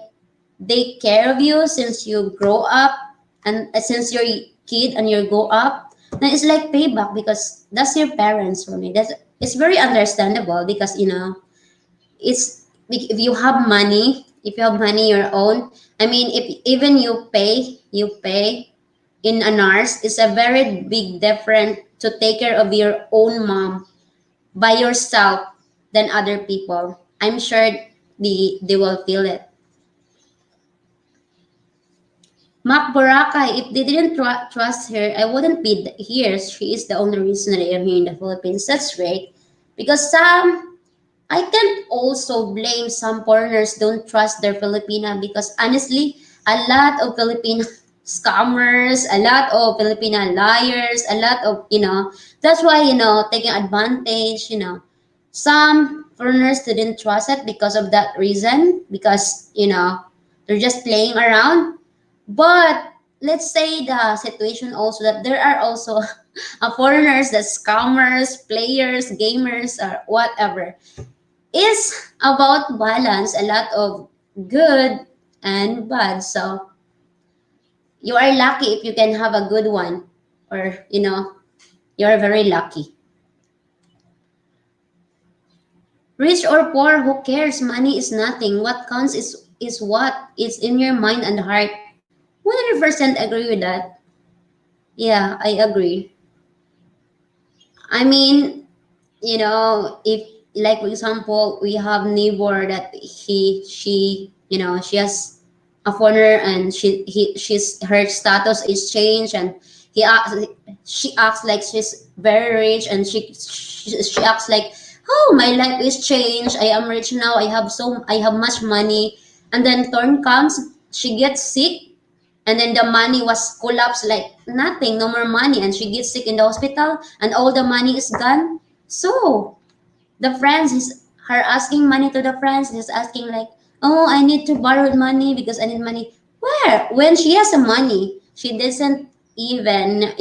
they care of you since you grow up, and since you're a kid and you grow up, then it's like payback because that's your parents. For me, it's very understandable because it's if you have money, If you have money your own, I mean, if even you pay in a nurse, it's a very big difference to take care of your own mom by yourself than other people. I'm sure they will feel it. Mac Boracay, if they didn't trust her, I wouldn't be here. She is the only reason that I am here in the Philippines. That's right. Because I can also blame some foreigners don't trust their Filipina because honestly, a lot of Filipino scammers, a lot of Filipina liars, a lot of, that's why, taking advantage, some foreigners didn't trust it because of that reason, because, they're just playing around. But let's say the situation also that there are also foreigners, that scammers, players, gamers, or whatever is about balance, a lot of good and bad. So you are lucky if you can have a good one, or you're very lucky. Rich or poor, who cares? Money is nothing. What counts is what is in your mind and heart. 100% agree with that. Yeah, I agree. I mean, if, like for example, we have neighbor that she has a foreigner, and she's her status is changed, and he acts she acts like she's very rich, and she acts like, oh, my life is changed, I am rich now, I have much money. And then turn comes, she gets sick, and then the money was collapsed like nothing, no more money, and she gets sick in the hospital, and all the money is gone. So the friends is her asking money to the friends, is asking like, oh, I need to borrow money because I need money. Where? When she has the money, she doesn't even,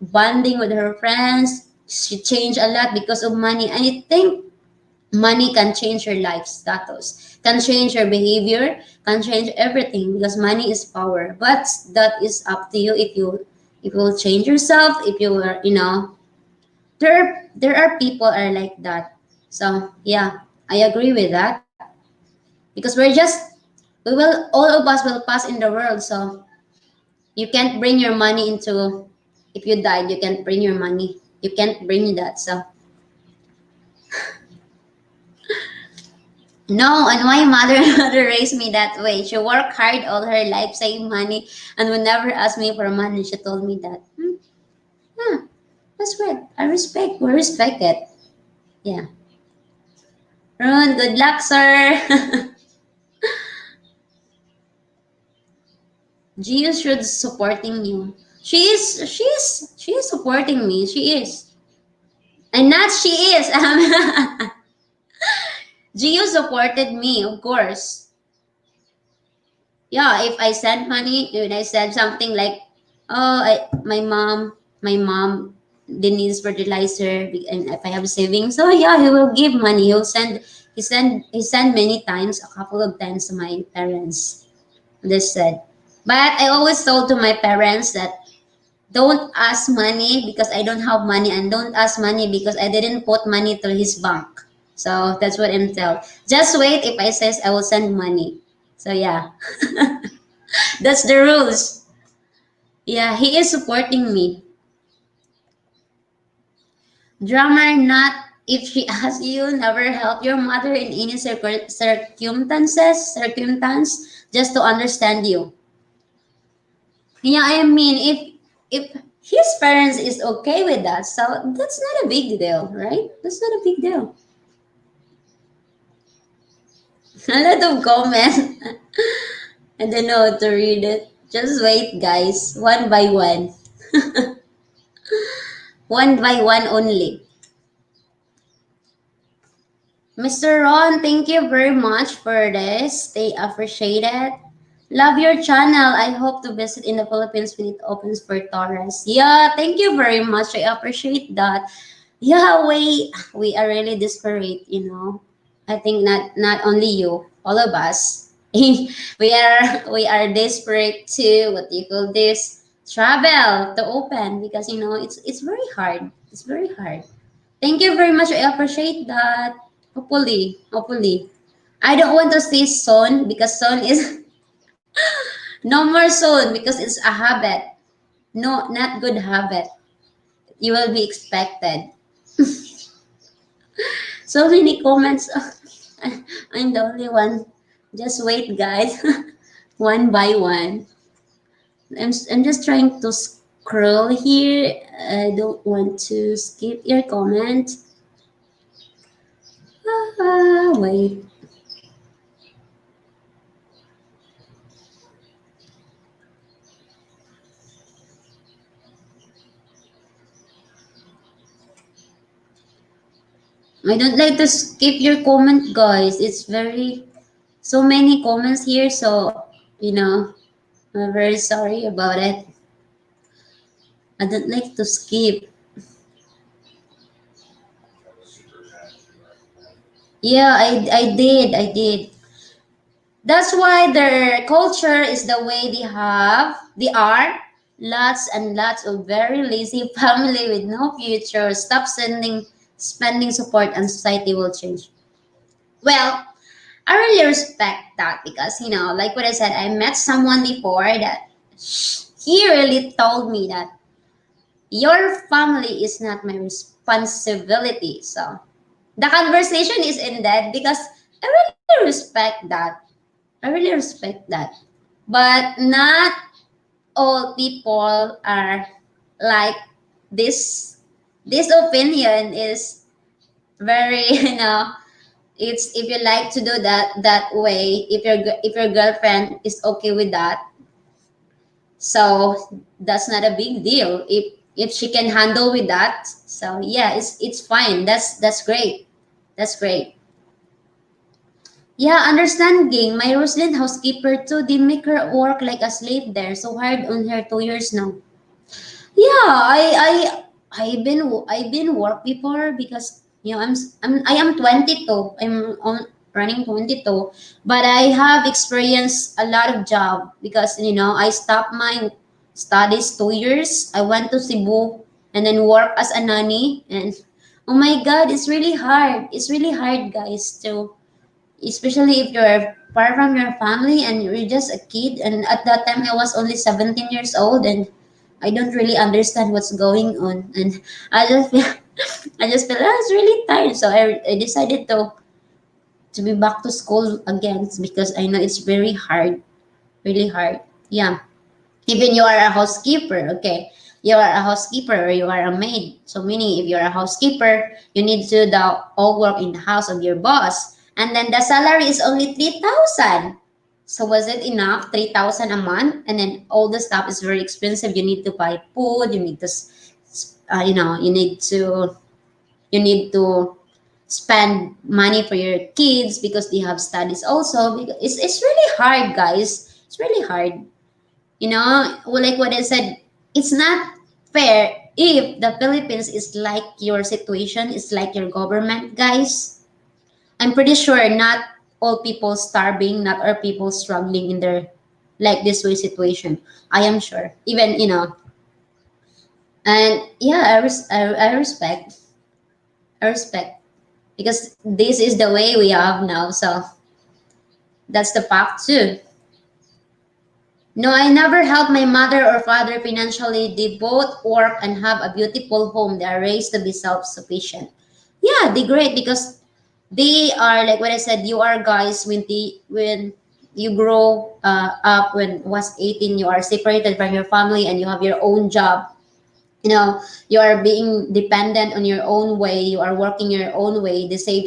bonding with her friends. She changed a lot because of money. And I think money can change your life status, can change your behavior, can change everything, because money is power. But that is up to you, if you will change yourself, if you are, there are people are like that. So yeah, I agree with that, because we will, all of us will pass in the world. So you can't bring your money into, if you died, you can't bring your money, you can't bring that. So no, and my mother mother raised me that way. She worked hard all her life, saving money, and would never ask me for money. She told me that. Yeah, that's good. We respect it. Yeah. Ron, good luck, sir. Gio should supporting you. She is supporting me. She is. And not she is. Gio supported me, of course. Yeah, if I send money, when I said something like, oh, my mom didn't needs fertilizer, and if I have savings, so yeah, he will give money. He send many times, a couple of times to my parents. This said, but I always told to my parents that don't ask money because I don't have money, and don't ask money because I didn't put money to his bank. So that's what I'm tell. Just wait, if I says I will send money. So yeah, that's the rules. Yeah, he is supporting me. Drummer, not if she asks you, never help your mother in any circumstance, just to understand you. Yeah, I mean, if his parents is okay with that, so that's not a big deal, right? That's not a big deal. A lot of comment. I don't know how to read it. Just wait, guys. One by one. One by one only. Mr. Ron, thank you very much for this. They appreciate it. Love your channel. I hope to visit in the Philippines when it opens for tourists. Yeah, thank you very much. I appreciate that. Yeah, we are really desperate. I think not only you, all of us. we are desperate to, what do you call this, travel to open, because it's very hard. It's very hard. Thank you very much. I appreciate that. Hopefully. I don't want to say soon because soon is no more soon because it's a habit. No, not good habit. You will be expected. So many comments. I'm the only one. Just wait, guys. One by one. I'm just trying to scroll here. I don't want to skip your comment. Wait. I don't like to skip your comment, guys. It's very so many comments here, so you know, I'm very sorry about it. I don't like to skip. Yeah, I did. That's why their culture is the way they have. They are lots and lots of very lazy family with no future. Stop spending support, and society will change. Well, I really respect that because like what I said, I met someone before that he really told me that your family is not my responsibility. So the conversation is ended because I really respect that. I really respect that. But not all people are like this. This opinion is very, it's if you like to do that way, if your girlfriend is okay with that, so that's not a big deal. If she can handle with that, so yeah, it's fine. That's great. That's great. Yeah, understanding. My Roslyn housekeeper too. They make her work like a slave there. So hard on her 2 years now. Yeah, I've been work before because I am 22. I'm on running 22, but I have experienced a lot of job because I stopped my studies 2 years. I went to Cebu and then work as a nanny, and oh my God, it's really hard. It's really hard, guys, to especially if you're far from your family and you're just a kid. And at that time I was only 17 years old, and I don't really understand what's going on, and I just feel I just feel it's really tired. So I decided to be back to school again because I know it's very hard, really hard. Yeah, even you are a housekeeper, okay, you are a housekeeper or you are a maid, so meaning if you're a housekeeper you need to do the all work in the house of your boss, and then the salary is only 3,000. So was it enough, 3,000 a month? And then all the stuff is very expensive. You need to buy food, you need to you need to spend money for your kids because they have studies also, because it's really hard, guys. It's really hard. Well, like what I said, it's not fair if the Philippines is like your situation, is like your government, guys. I'm pretty sure not all people starving, not all people struggling in their like this way situation. I am sure. Even, and yeah, I respect because this is the way we have now. So that's the fact too. No, I never helped my mother or father financially. They both work and have a beautiful home. They are raised to be self-sufficient. Yeah, they great because they are like what I said. You are guys when you grow up when was 18, you are separated from your family and you have your own job. You are being dependent on your own way. You are working your own way. You save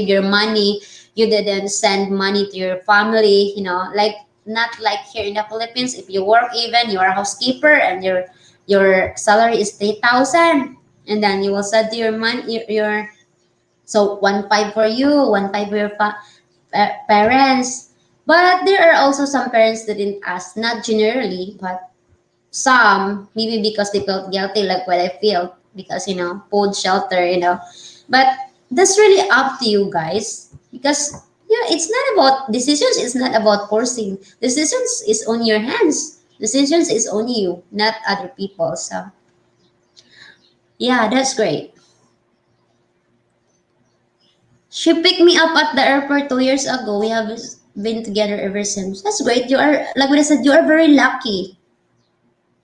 your money. You didn't send money to your family. Like not like here in the Philippines. If you work, even you are a housekeeper and your salary is 3,000, and then you will send to your money your so 1,500 for you, 1,500 for your parents. But there are also some parents that didn't ask, not generally, but some maybe because they felt guilty, like what I feel, because food, shelter, but that's really up to you guys, because it's not about decisions, it's not about forcing. Decisions is on your hands, decisions is on you, not other people. So yeah, that's great. She picked me up at the airport 2 years ago. We have been together ever since. That's great. You are, like what I said, you are very lucky.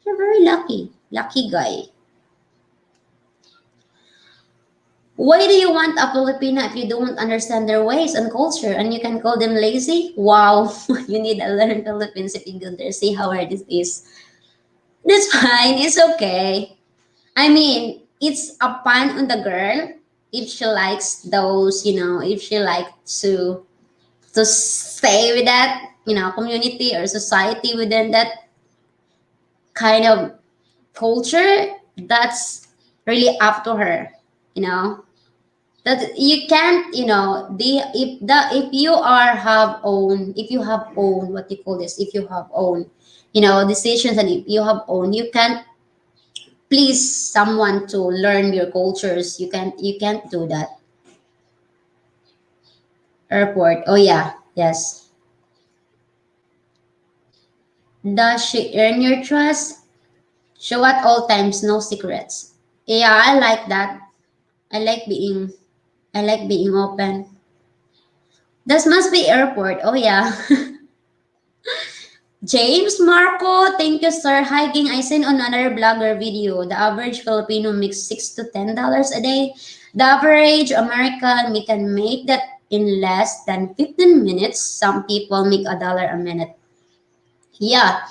You're very lucky. Lucky guy. Why do you want a Filipina if you don't understand their ways and culture and you can call them lazy? Wow, you need to learn Philippines if you go there. See how hard it is. That's fine. It's okay. I mean, it's a fun on the girl if she likes those, if she likes to stay with that, community or society within that kind of culture. That's really up to her, you know. That you can't, if you are have own, if you have own, what you call this, if you have own, decisions, and if you have own, you can't please someone to learn your cultures. You can't do that. Airport. Oh yeah, yes. Does she earn your trust? Show at all times, no secrets. Yeah, I like that. I like being I like being open. This must be airport. Oh yeah. James Marco, thank you, sir. Hiking. I seen on another blogger video. The average Filipino makes $6 to $10 a day. The average American we can make that in less than 15 minutes. Some people make $1 a minute. Yeah,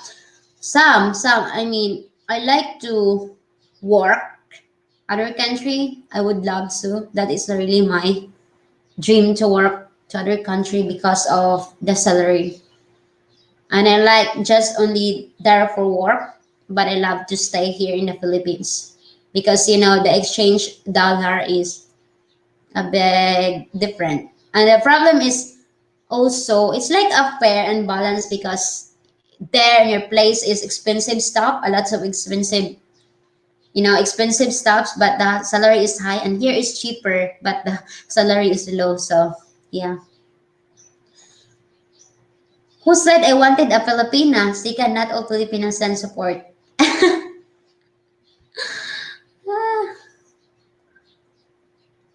some. I mean, I like to work other country. I would love to. That is really my dream to work to other country because of the salary. And I like just only there for work, but I love to stay here in the Philippines because the exchange dollar is a big different. And the problem is also it's like a fair and balance because there in your place is expensive stuff, a lot of expensive stuffs, but the salary is high, and here is cheaper, but the salary is low. So yeah. Who said I wanted a Filipina? Sika, not all Filipinos send support. Ah,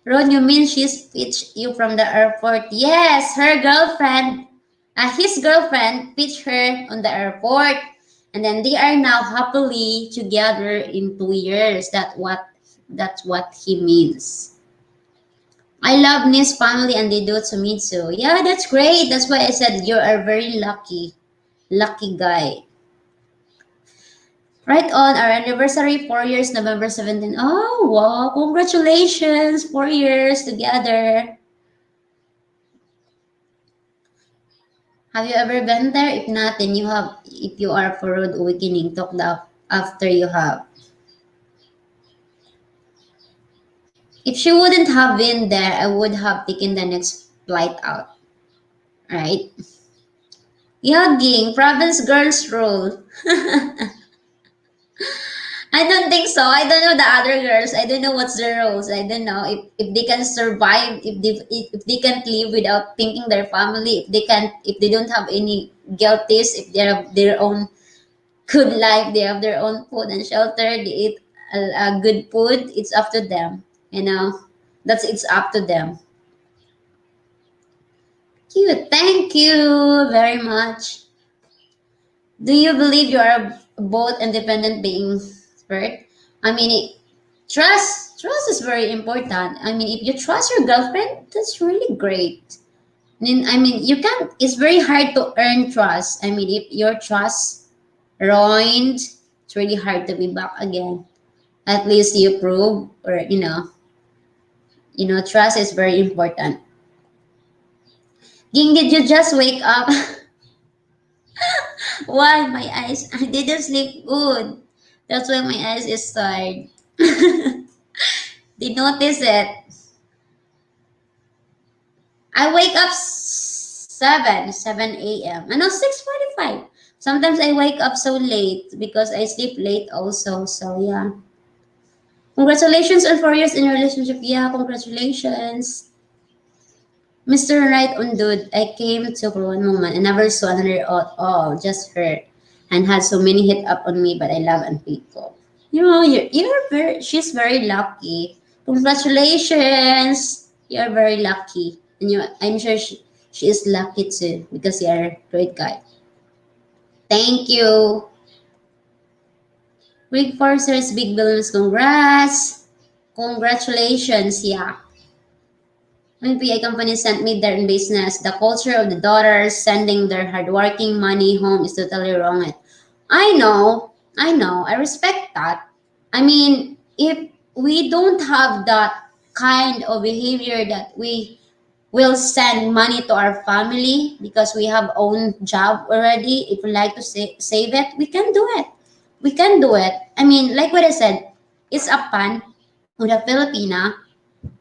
Ron, you mean she's pitched you from the airport? Yes, her girlfriend, his girlfriend pitched her on the airport. And then they are now happily together in 2 years. That's what he means. I love Ni's family and they do it to me too. Yeah, that's great. That's why I said you are very lucky. Lucky guy. Right on our anniversary, 4 years, November 17. Oh, wow. Congratulations. 4 years together. Have you ever been there? If not, then if you are for Road Awakening, talk after you have. If she wouldn't have been there, I would have taken the next flight out. Right? Yeah, Ging, province girls rule. I don't think so. I don't know the other girls. I don't know what's their roles. I don't know if they can survive, if they can't live without thinking their family, if they don't have any guilties, if they have their own good life, they have their own food and shelter, they eat a good food. It's up to them. It's up to them. Cute. Thank you very much. Do you believe you are both independent beings, right? I mean, trust is very important. I mean, if you trust your girlfriend, that's really great. I mean, you can't. It's very hard to earn trust. I mean, if your trust ruined, it's really hard to be back again. At least you prove, or trust is very important. Ging, did you just wake up? Why my eyes? I didn't sleep good. That's why my eyes is tired. Did notice it? I wake up 7 a.m. I know 6:45. Sometimes I wake up so late because I sleep late also. So yeah. Congratulations on 4 years in your relationship. Yeah, congratulations. Mr. Right on dude, I came to for one moment and never saw another at all, just her. And had so many hit up on me, but I love and faithful. She's very lucky. Congratulations. You are very lucky, and I'm sure she is lucky too because you are a great guy. Thank you. Rick Forcer's Big Balloons, congrats. Congratulations, yeah. When PA company sent me their business, the culture of the daughters sending their hardworking money home is totally wrong. I know, I respect that. I mean, if we don't have that kind of behavior that we will send money to our family because we have own job already, if we like to save it, we can do it. We can do it. I mean, like what I said, it's a fun with a Filipina.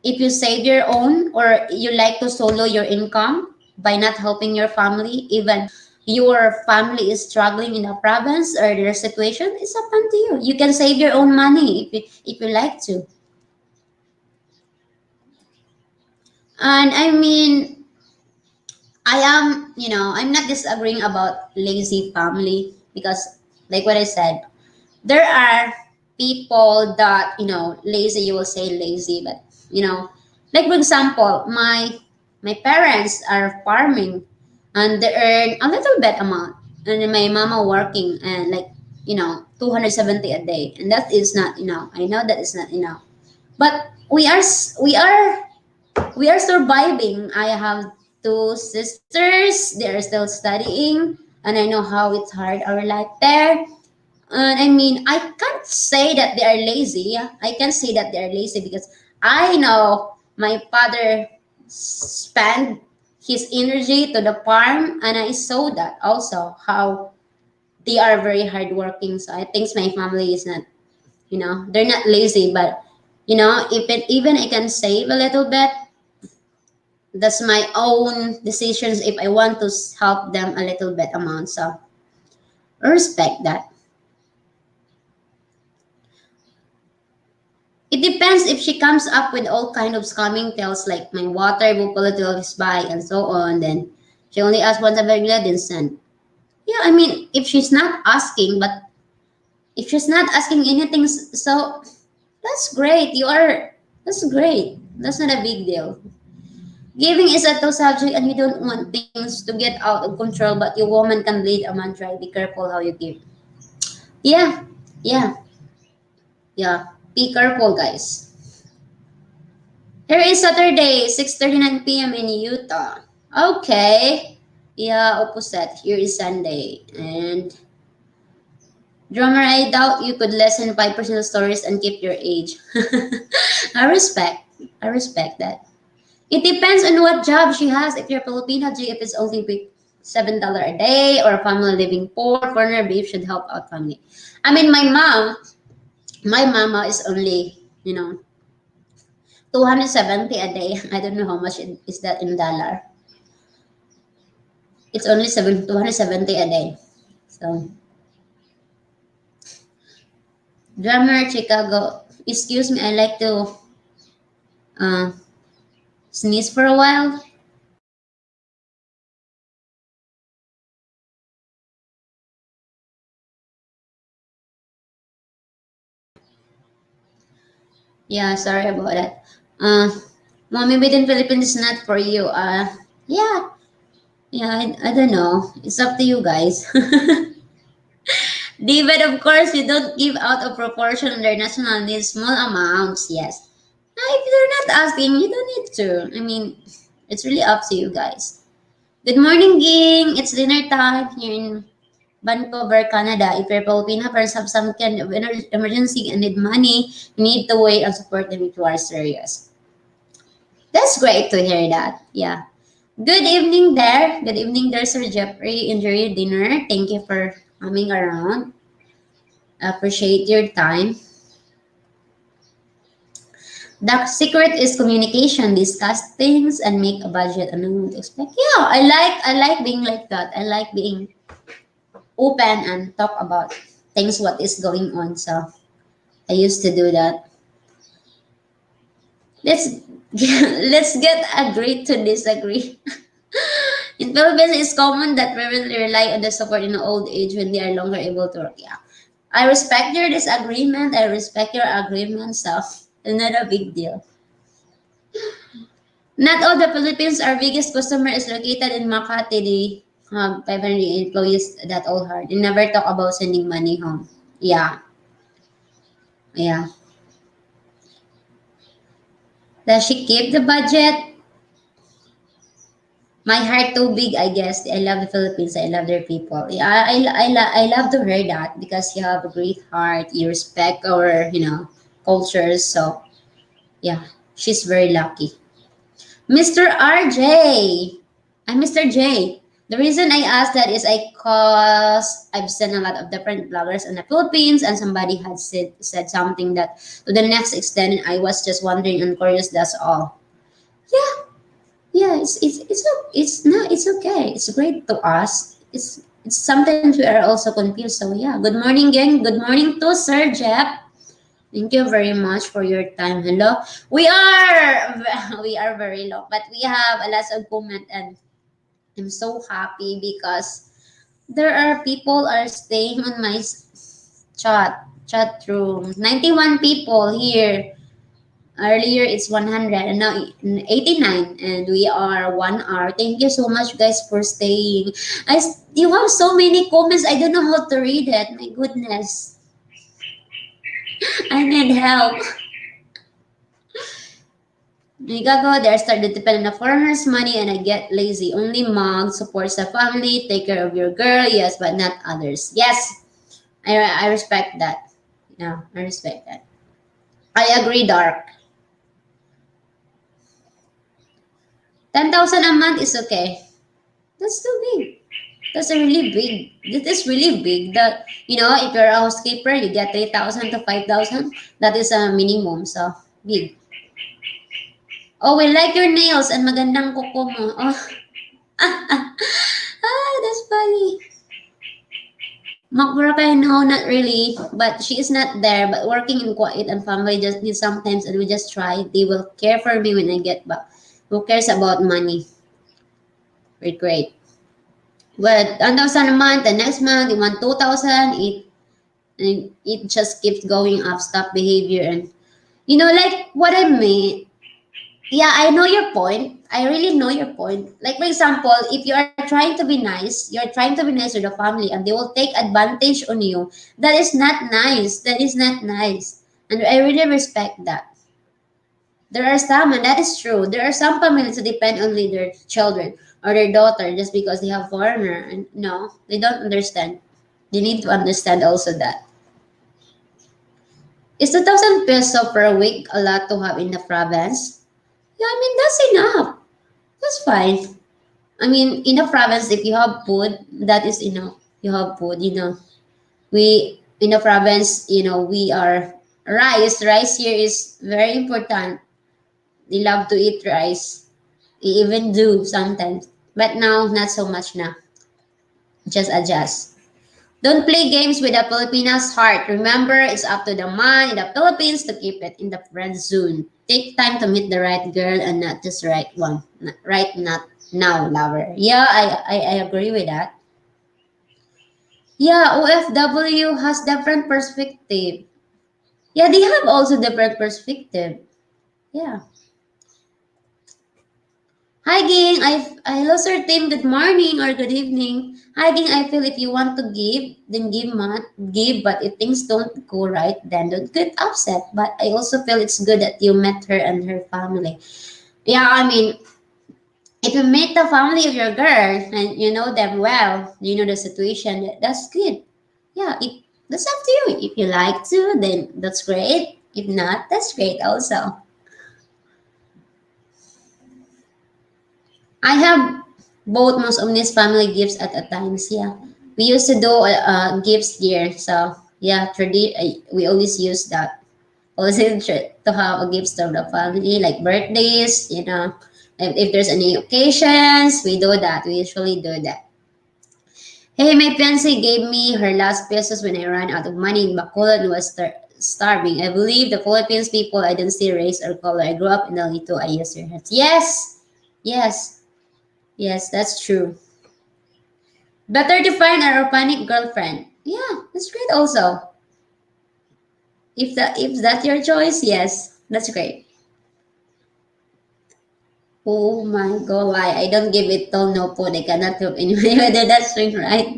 If you save your own or you like to solo your income by not helping your family, even your family is struggling in a province or their situation, it's up to you. You can save your own money if you like to. And I mean, I'm not disagreeing about lazy family because, like what I said, there are people that, lazy, you will say lazy, but, like for example, my parents are farming and they earn a little bit amount. And then my mama working and like, 270 a day. And that is not enough. I know that is not enough. But we are surviving. I have two sisters. They're still studying, and I know how it's hard our life there. And I mean, I can't say that they are lazy. I can say that they are lazy because I know my father spent his energy to the farm, and I saw that also how they are very hardworking. So I think my family is not, they're not lazy, but if even I can save a little bit, that's my own decisions if I want to help them a little bit amount. So I respect that. It depends if she comes up with all kind of scamming tales like my water will political is by and so on, then she only asks once a regular then send. Yeah, I mean if she's not asking, but if she's not asking anything, so that's great. That's great. That's not a big deal. Giving is a tough subject and you don't want things to get out of control, but your woman can lead a mantra. Be careful how you give. Yeah, yeah, yeah. Be careful, guys. Here is Saturday, 6:39 p.m. in Utah. Okay. Yeah, opposite. Here is Sunday. And drummer, I doubt you could lessen 5% of stories and keep your age. I respect. I respect that. It depends on what job she has. If you're Filipino, if it's only $7 a day or family living poor, foreigner beef should help out family. I mean, my mama is only, 270 a day. I don't know how much is that in dollar. It's only 270 a day. So, drummer Chicago. Excuse me, I like to uh, sneeze for a while. Yeah, sorry about that. Uh, Mommy within Philippines is not for you. Yeah, yeah, I don't know. It's up to you guys. David, of course, you don't give out of proportion on their national needs, small amounts, yes. Now, if you're not asking, you don't need to. I mean, it's really up to you guys. Good morning, Ging. It's dinner time here in Vancouver, Canada. If you're Filipino, perhaps have some kind of emergency and need money, you need to wait and support them if you are serious. That's great to hear that. Yeah. Good evening there. Good evening there, Sir Jeffrey. Enjoy your dinner. Thank you for coming around. Appreciate your time. The secret is communication. Discuss things and make a budget and know what to expect. Yeah, I like being like that. I like being open and talk about things what is going on. So I used to do that. Let's let's get agree to disagree. In Philippines, it's common that parents rely on the support in old age when they are longer able to work. Yeah, I respect your disagreement. I respect your agreement. So it's not a big deal. Not all the Philippines, our biggest customer is located in Makati. They have 500 employees that all hard. They never talk about sending money home. Yeah, yeah. Does she keep the budget? My heart too big, I guess. I love the Philippines. I love their people. Yeah, I love to hear that because you have a great heart. You respect our, cultures. So, yeah, she's very lucky. Mr. RJ. I'm Mr. J. The reason I asked that is I cause I've seen a lot of different bloggers in the Philippines and somebody had said something that to the next extent I was just wondering and curious, that's all. Yeah, yeah, it's okay. It's great to us. It's sometimes we are also confused. So yeah, good morning, gang. Good morning to Sir Jeff. Thank you very much for your time. Hello. We are we are very low, but we have a lot of comment and I'm so happy because there are people are staying on my chat room. 91 people here. Earlier it's 100 and now 89 and we are 1 hour. Thank you so much guys for staying. You have so many comments. I don't know how to read it. My goodness. I need help. Nigago, they started to depend on the foreigner's money and I get lazy. Only mom supports the family, take care of your girl, yes, but not others. Yes, I respect that. Yeah, I respect that. I agree, Dark. 10,000 a month is okay. That's too big. That's a really big. It is really big. That if you're a housekeeper, you get 3,000 to 5,000. That is a minimum. So big. Oh, we like your nails and magandang kuko mo. Oh, that's funny. Makburakay, no, not really. But she is not there. But working in quiet and family just need sometimes, and we just try. They will care for me when I get back. Who cares about money? We're great. But 1,000 a month, the next month you want 2,000. It just keeps going up. Stop behavior and like what I mean. Yeah, I know your point. I really know your point. Like for example, if you are trying to be nice, you're trying to be nice to the family and they will take advantage on you. That is not nice. That is not nice. And I really respect that. There are some, and that is true. There are some families who depend only their children or their daughter just because they have foreigner. And no, they don't understand. They need to understand also that. Is 2,000 peso per week a lot to have in the province? Yeah, I mean, that's enough. That's fine. I mean, in the province, if you have food, that is enough. You have food. We, in the province, we are rice. Rice here is very important. They love to eat rice. They even do sometimes. But now, not so much now. Just adjust. Don't play games with the Filipina's heart. Remember, it's up to the man in the Philippines to keep it in the friend zone. Take time to meet the right girl and not just the right one. Right, not now, lover. Yeah, I agree with that. Yeah, OFW has different perspective. Yeah, they have also different perspective. Yeah. Hi, Ging. I lost your team. Good morning or good evening. Hi, Ging. I feel if you want to give, then give. But if things don't go right, then don't get upset. But I also feel it's good that you met her and her family. Yeah, I mean, if you meet the family of your girl and you know them well, you know the situation. That's good. Yeah, that's up to you. If you like to, then that's great. If not, that's great also. I have both most of these family gifts at times. Yeah, we used to do gifts here. So yeah, we always use that. Also to have a gifts to the family like birthdays. If there's any occasions, we do that. We usually do that. Hey, my fiance gave me her last pesos when I ran out of money in Bacolod and was starving. I believe the Philippines people, I don't see race or color. I grew up in the Lito. I use your hands. Yes, yes, yes, that's true. Better to find a romantic girlfriend. Yeah, that's great also. If that's your choice, yes, that's great. Oh my god, I don't give it all no food. I cannot help anyway whether that's right.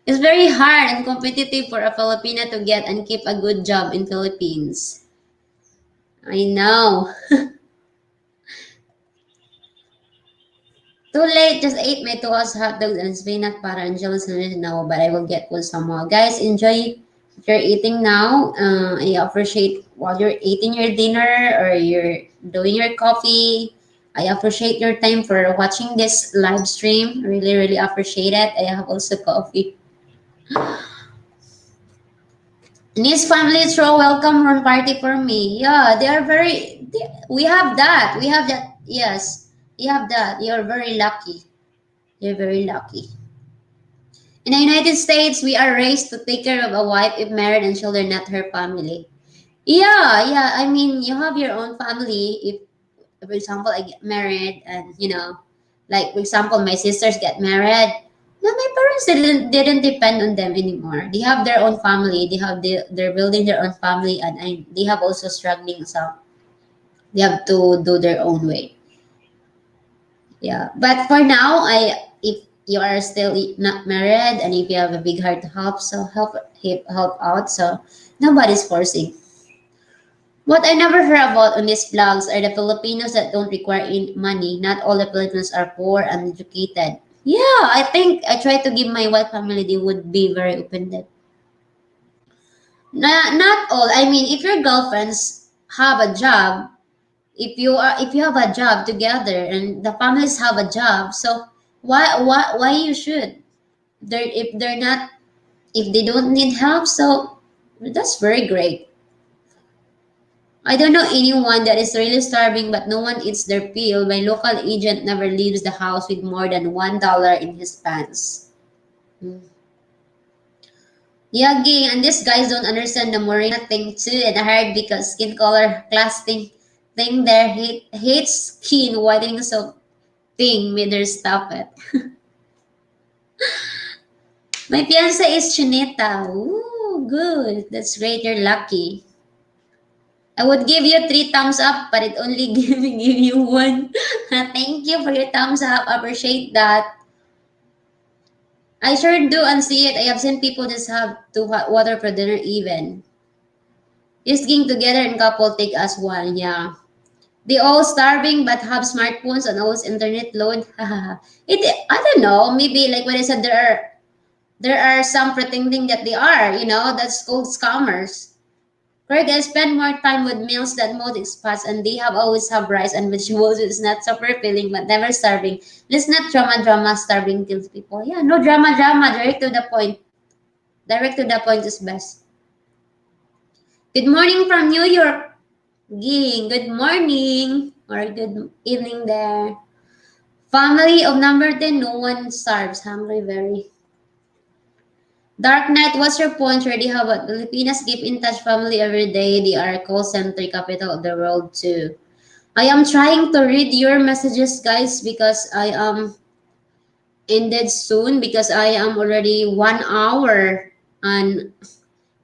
It's very hard and competitive for a Filipina to get and keep a good job in Philippines. I know. Too late, just ate my 2 hours hot dogs and spinach para Angel's now, but I will get full somehow. Guys, enjoy if you're eating now. I appreciate while you're eating your dinner or you're doing your coffee. I appreciate your time for watching this live stream. Really, really appreciate it. I have also coffee. Niece family throw welcome run party for me. Yeah, they are we have that. We have that. Yes, you have that. You're very lucky. You're very lucky. In the United States, we are raised to take care of a wife if married and children, not her family. Yeah, yeah. I mean, you have your own family. If, for example, I get married, and like for example, my sisters get married. No, my parents didn't depend on them anymore. They have their own family. They're building their own family, and they have also struggling. So they have to do their own way. Yeah, but for now, I if you are still not married and if you have a big heart to help, so help out. So nobody's forcing. What I never heard about on these blogs are the Filipinos that don't require money. Not all the Filipinos are poor and educated. Yeah, I think I try to give my white family. They would be very open-minded. Not all. I mean, if your girlfriends have a job, if you have a job together and the families have a job, so why you should if they're not if they don't need help, so that's very great. I don't know anyone that is really starving but no one eats their pill. My local agent never leaves the house with more than $1 in his pants. Hmm. Yeah, Ging, and these guys don't understand the morena thing too and hard because skin color class thing there hates skin whitening, so thing made her stop it. My fiance is Chinita. Ooh, good. That's great. You're lucky. I would give you 3 thumbs up, but it only give you one. Thank you for your thumbs up. Appreciate that. I sure do and see it. I have seen people just have two hot water for dinner even. Just getting together and couple take as one. Yeah. They all starving but have smartphones and always internet load. I don't know. Maybe like what I said, there are some pretending that they are. That's called scammers. Correct, I spend more time with meals than most expats, and they have always have rice and vegetables. It's not super filling, but never starving. Let's not drama. Starving kills people. Yeah, no drama. Direct to the point. Direct to the point is best. Good morning from New York, Ging. Good morning or good evening there. Family of number 10, no one starves. Hungry very. Dark Knight, what's your point, Ready? How about Filipinas keep in touch family every day? They are a call center capital of the world too. I am trying to read your messages, guys, because I am ended soon because I am already 1 hour and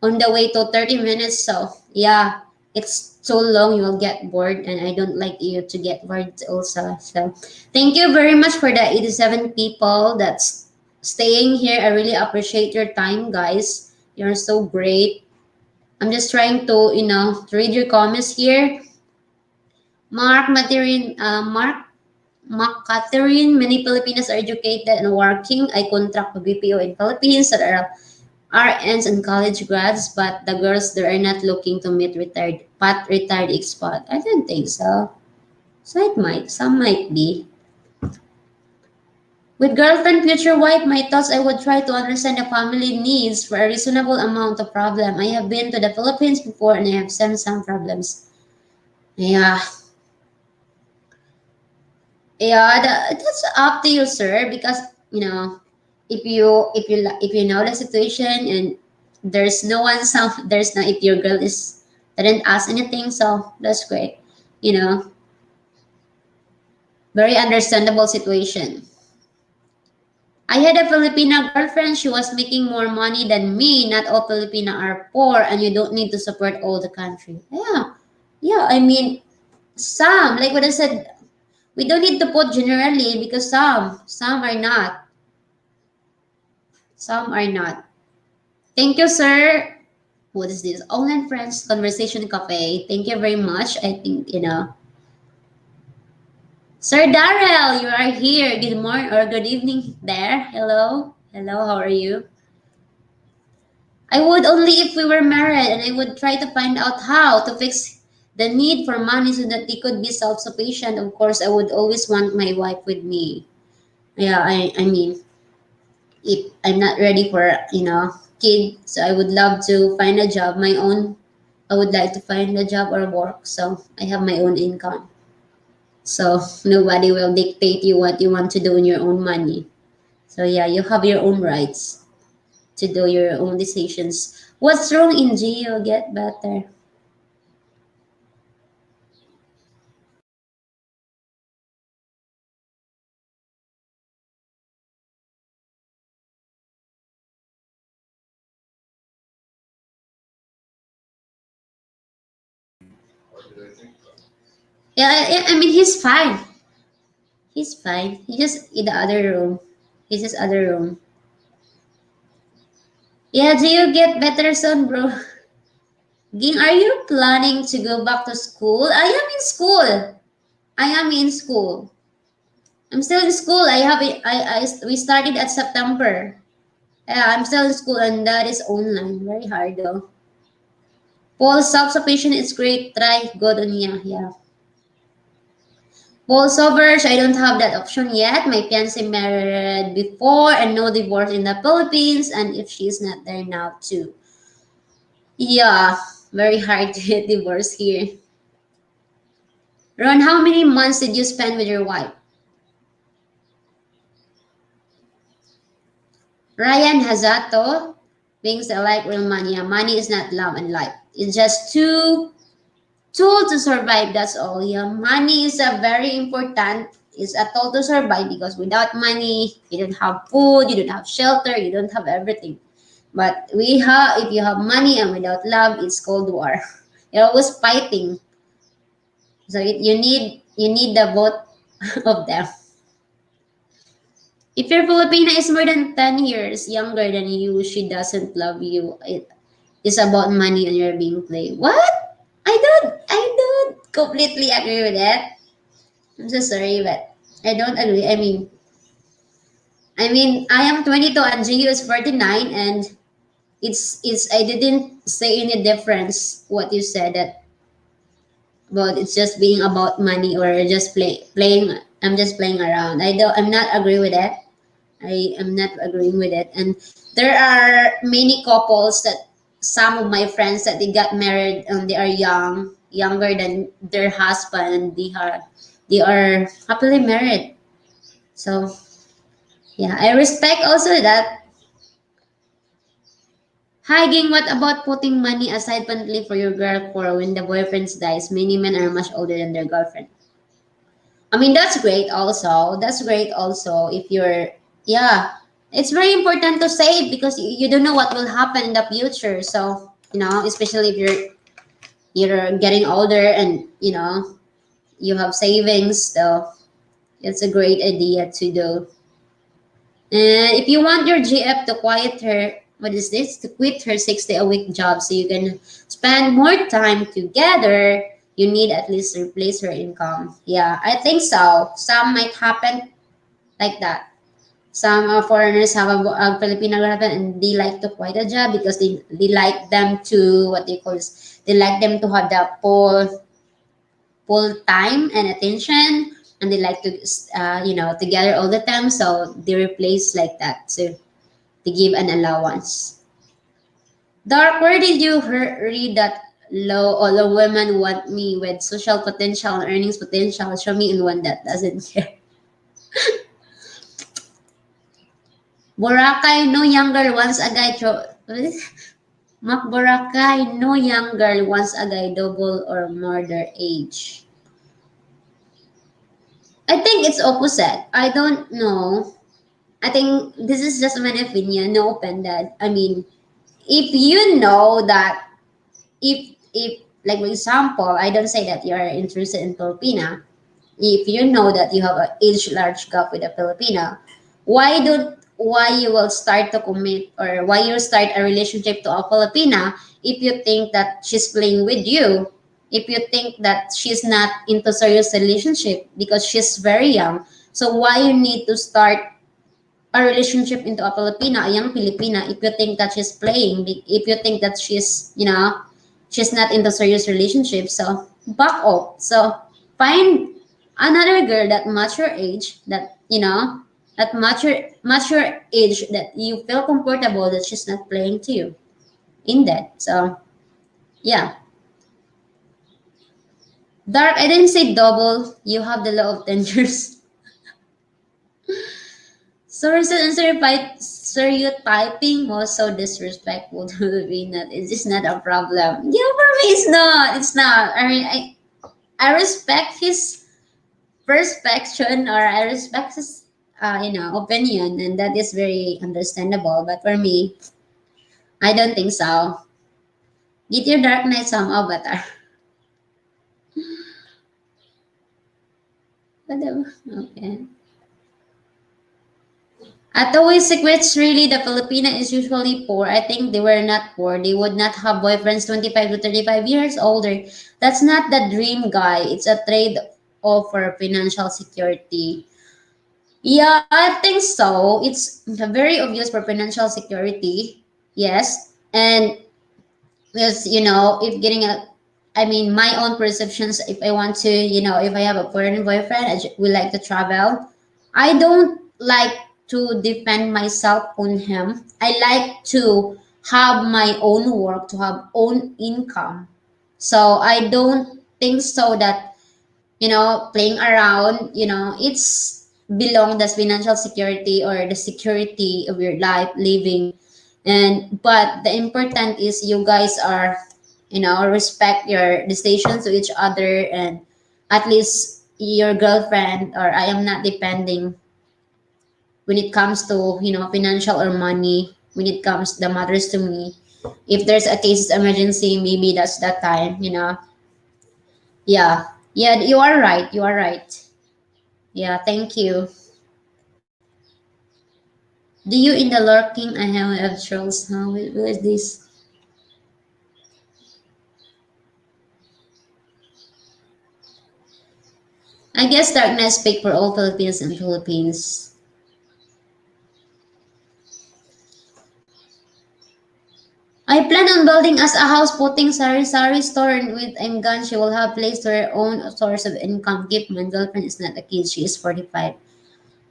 on the way to 30 minutes. So yeah, it's so long you will get bored and I don't like you to get bored also. So thank you very much for the 87 people that's staying here. I really appreciate your time, guys. You're so great. I'm just trying to read your comments here. Mark Catherine, many Filipinos are educated and working. I contract to BPO in Philippines that are RNs and college grads, but the girls there are not looking to meet retired expat. I don't think so. So some might be. With girlfriend, future wife, my thoughts I would try to understand the family needs for a reasonable amount of problem. I have been to the Philippines before and I have some problems. Yeah, yeah, that's up to you, sir. Because if you know the situation and there's no one, there's no if your girl is didn't ask anything, so that's great. You know, very understandable situation. I had a Filipina girlfriend. She was making more money than me. Not all Filipina are poor, and you don't need to support all the country. Yeah, yeah. I mean, Some, like what I said, we don't need to put generally because some are not. Some are not. Thank you, sir. What is this? Online Friends Conversation Cafe. Thank you very much. I think, Sir Darrell, you are here. Good morning or good evening there. Hello. Hello, how are you? I would only if we were married and I would try to find out how to fix the need for money so that they could be self-sufficient. Of course, I would always want my wife with me. Yeah, I mean, if I'm not ready for, kid, so I would love to find a job, my own. I would like to find a job or work so I have my own income. So nobody will dictate you what you want to do in your own money. So yeah, you have your own rights to do your own decisions. What's wrong in Geo? Get better. Yeah, I mean he's fine. He's fine. He just in the other room. He's just other room. Yeah, Geo, get better soon, bro. Ging, are you planning to go back to school? I am in school. I am in school. I'm still in school. We started at September. Yeah, I'm still in school and that is online. Very hard though. Paul, self-sufficient is great. Try good on ya. Yeah. Paul Sobers, I don't have that option yet. My fiance married before and no divorce in the Philippines and if she's not there now too. Yeah, very hard to get divorce here. Ron, how many months did you spend with your wife? Ryan Hazato thinks that like real money. Yeah, money is not love and life. It's just two tool to survive. That's all. Yeah, money is a very important. Is a tool to survive because without money, you don't have food, you don't have shelter, you don't have everything. But we have, if you have money and without love, it's cold war. You're always fighting. So you need the both of them. If your Filipina is more than 10 years younger than you, she doesn't love you. It's about money and you're being played. What? I don't completely agree with that. I'm so sorry, but I don't agree. I mean, I am 22 and Gio is 49, and it's. I didn't say any difference what you said that about it's just being about money or just playing. I'm just playing around. I don't. I'm not agree with that. I am not agreeing with it. And there are many couples that some of my friends that they got married and they are young, younger than their husband, and they are happily married. So yeah, I respect also that. Hi, Ging, what about putting money aside permanently for your girl for when the boyfriend dies? Many men are much older than their girlfriend. I mean, that's great also. That's great also if you're, yeah, it's very important to save because you don't know what will happen in the future. So, especially if you're getting older and, you have savings. So, it's a great idea to do. And if you want your GF to quiet her, what is this? To quit her 6 day a week job so you can spend more time together, you need at least replace her income. Yeah, I think so. Some might happen like that. Some foreigners have a Filipino girlfriend and they like to quit a job because they like them to, what they call this, they like them to have the full time and attention and they like to together all the time so they replace like that so they give an allowance. Dark, where did you read that all the women want me with social potential and earnings potential? Show me in one that doesn't care. Boracay, no young girl wants a guy. Mac Boracay, no young girl wants a guy double or more their age. I think it's opposite. I don't know. I think this is just my opinion. No open that. I mean, if you know that if Like for example, I don't say that you're interested in Filipina. If you know that you have an age large gap with a Filipina, why you will start to commit or why you start a relationship to a Filipina if you think that she's playing with you, if you think that she's not into serious relationship because she's very young. So why you need to start a relationship into a Filipina, a young Filipina, if you think that she's playing, if you think that she's, she's not into serious relationship. So back off. So find another girl that match your age, that match your age that you feel comfortable that she's not playing to you in that. So yeah. Dark, I didn't say double. You have the law of 10 years. Sources and stereotyping was so disrespectful to Filipina. It's just not a problem. Yeah, for me, it's not. It's not. I mean, I respect his perspective or I respect his, opinion, and that is very understandable. But for me, I don't think so. Get your Dark Knight some avatar. Whatever. Okay. At always secrets, really, the Filipina is usually poor. I think they were not poor. They would not have boyfriends 25 to 35 years older. That's not the dream guy. It's a trade off for financial security. Yeah, I think so. It's very obvious for financial security. Yes. And because, if getting I mean, my own perceptions, if I want to, if I have a foreign boyfriend, we like to travel. I don't like to depend myself on him. I like to have my own work, to have own income. So I don't think so that, playing around, it's belong the financial security or the security of your life living. And but the important is you guys are, respect your decisions to each other, and at least your girlfriend or I am not depending when it comes to, financial or money. When it comes that matters to me, if there's a case emergency, maybe that's that time, yeah. Yeah, you are right, you are right. Yeah, thank you. Do you in the lurking? I have trolls now. Who is this? I guess darkness speak for all Philippines and Philippines. I plan on building us a house, putting sari store in with Engan. She will have place to her own source of income. Keep my girlfriend is not a kid. She is 45.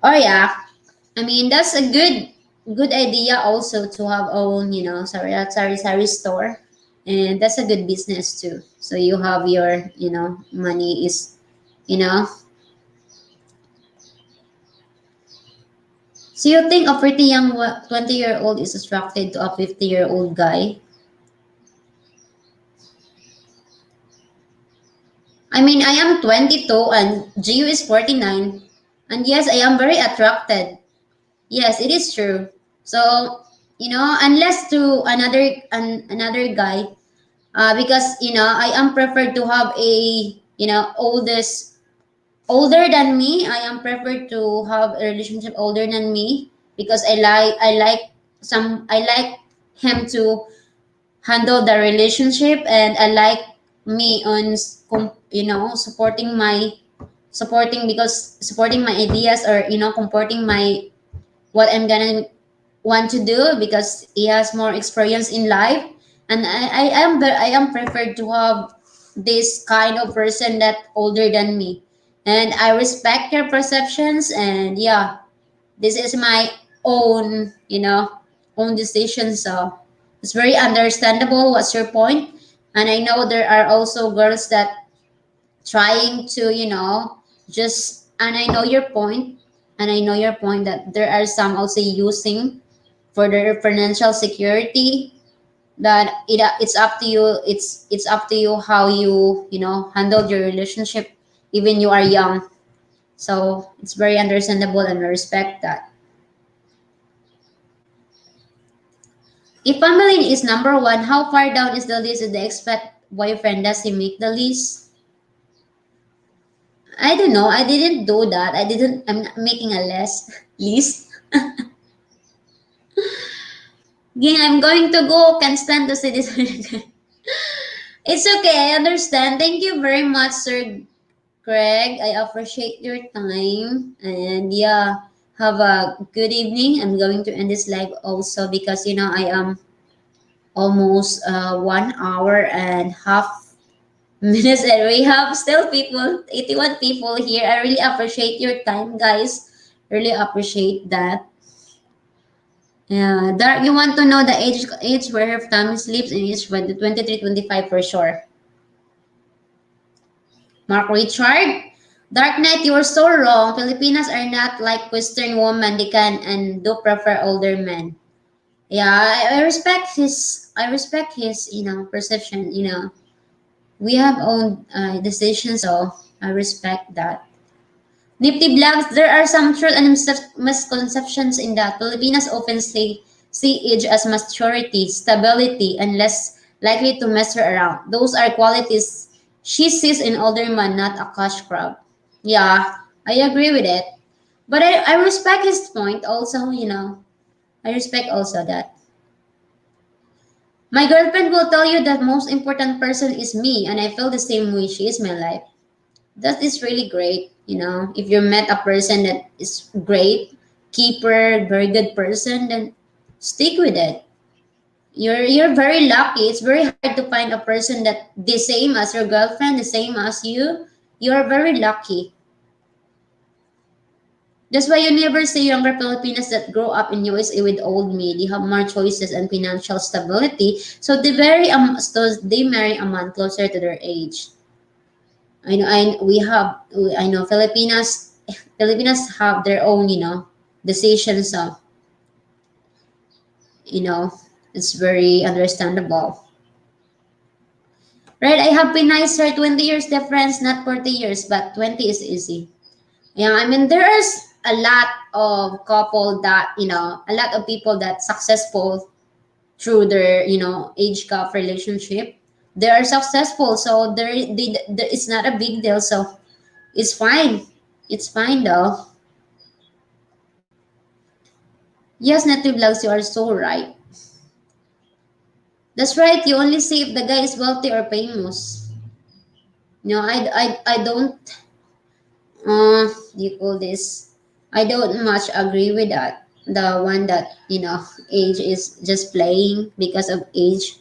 Oh yeah. I mean that's a good idea also to have own, sari store. And that's a good business too. So you have your, money is, you know. So you think a pretty young 20-year-old is attracted to a 50-year-old guy? I mean, I am 22 and Gio is 49. And yes, I am very attracted. Yes, it is true. So, unless to another guy, because, I am preferred to have a, older than me. I am preferred to have a relationship older than me because I like him to handle the relationship, and I like me on supporting my ideas, or comporting my what I'm gonna want to do because he has more experience in life. And I am preferred to have this kind of person that older than me, and I respect your perceptions. And yeah, this is my own own decision. So it's very understandable what's your point. And I know there are also girls that trying to just, and I know your point. And I know your point that there are some also using for their financial security, that it's up to you. It's up to you how you handle your relationship even you are young. So it's very understandable and I respect that. If family is number one, how far down is the list of the boyfriend, does he make the list? I don't know. I didn't do that. I'm not making a list. List. Ging, I'm going to go. Can't stand to see this. It's okay. I understand. Thank you very much, Sir Greg. I appreciate your time. And yeah, have a good evening. I'm going to end this live also because, I am almost 1 hour and half minutes and we have still people, 81 people here. I really appreciate your time, guys. Really appreciate that. Yeah, Dark, you want to know the age where her family sleeps in each bed, the 23, 25 for sure. Mark Richard, Dark Knight, you are so wrong. Filipinas are not like Western women. They can and do prefer older men. Yeah, I respect his. I respect his. Perception. We have own decisions, so I respect that. Nifty Vlogs, there are some truth and misconceptions in that. Filipinas often see age as maturity, stability, and less likely to mess her around. Those are qualities she sees in older man, not a cash crowd. Yeah, I agree with it. But I respect his point also, I respect also that. My girlfriend will tell you that most important person is me, and I feel the same way. She is my life. That is really great. If you met a person that is great, keeper, very good person, then stick with it. You're very lucky. It's very hard to find a person that the same as your girlfriend, the same as you. You're very lucky. That's why you never see younger Filipinas that grow up in USA with old maid. They have more choices and financial stability. So they marry a man closer to their age. I know Filipinas have their own, decisions. So, you know, it's very understandable. Right? I have been nicer 20 years difference, not 40 years, but 20 is easy. Yeah, I mean, there's a lot of couple that, a lot of people that successful through their, age gap relationship. They are successful, so it's not a big deal. So it's fine. It's fine though. Yes, native vlogs, you are so right. That's right. You only see if the guy is wealthy or famous. I don't. You call this? I don't much agree with that. The one that age is just playing because of age.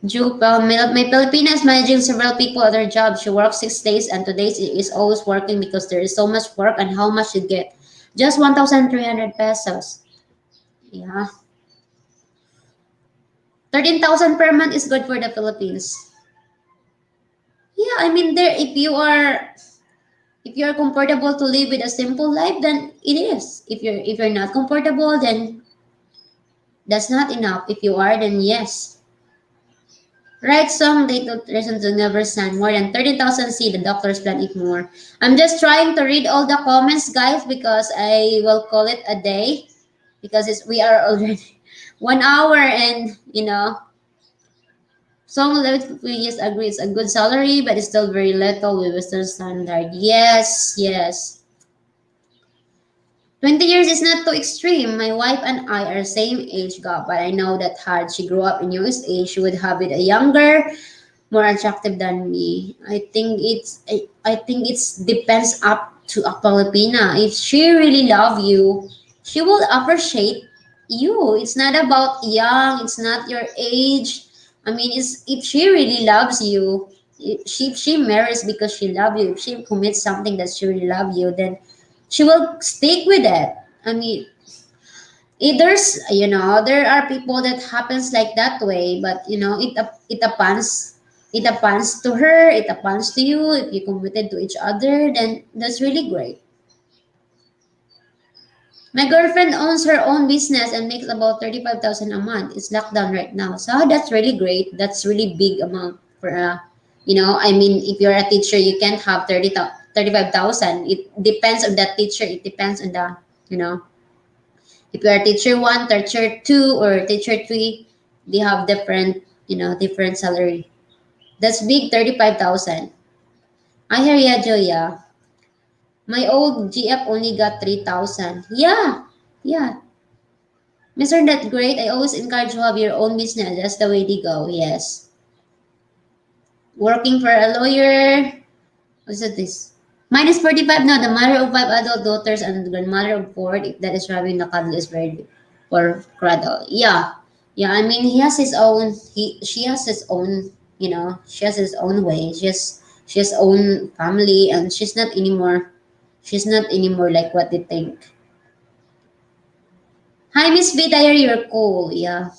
My Filipina is managing several people at her job. She works 6 days and today she is always working because there is so much work and how much she get? Just 1,300 pesos. Yeah. 13,000 per month is good for the Philippines. Yeah, I mean there if you're comfortable to live with a simple life, then it is. If you're not comfortable, then that's not enough. If you are, then yes. Right song they took reason to never send more than 30,000 see the doctor's plan if more. I'm just trying to read all the comments, guys, because I will call it a day because we are already 1 hour and some yes agree it's a good salary, but it's still very little with Western standard. Yes, yes. 20 years is not too extreme. My wife and I are same age gap, but I know that had she grew up in USA, she would have it a younger, more attractive than me. I think it's depends up to a Filipina. If she really love you, she will appreciate you. It's not about young. It's not your age. I mean, it's if she really loves you, if she marries because she love you. If she commits something that she really love you, then she will stick with it. I mean, there are people that happens like that way, but it happens to her, it happens to you. If you committed to each other, then that's really great. My girlfriend owns her own business and makes about 35,000 a month. It's lockdown right now, so that's really great. That's really big amount for I mean, if you're a teacher, you can't have 35,000. It depends on that teacher. It depends on the you know if you are teacher one, teacher two, or teacher three, they have different different salary. That's big, 35,000. I hear ya, Joya. My old GF only got 3,000. Yeah, yeah. Mr. That great. I always encourage you to have your own business. That's the way they go. Yes. Working for a lawyer. What's it this? Minus 45 now. The mother of five adult daughters and the grandmother of four. If that is driving the cradle is very or cradle. Yeah. Yeah. I mean, he has his own. She has his own. She has his own way. She has own family, and she's not anymore. She's not anymore like what they think. Hi, Miss B. Diary, you're cool. Yeah.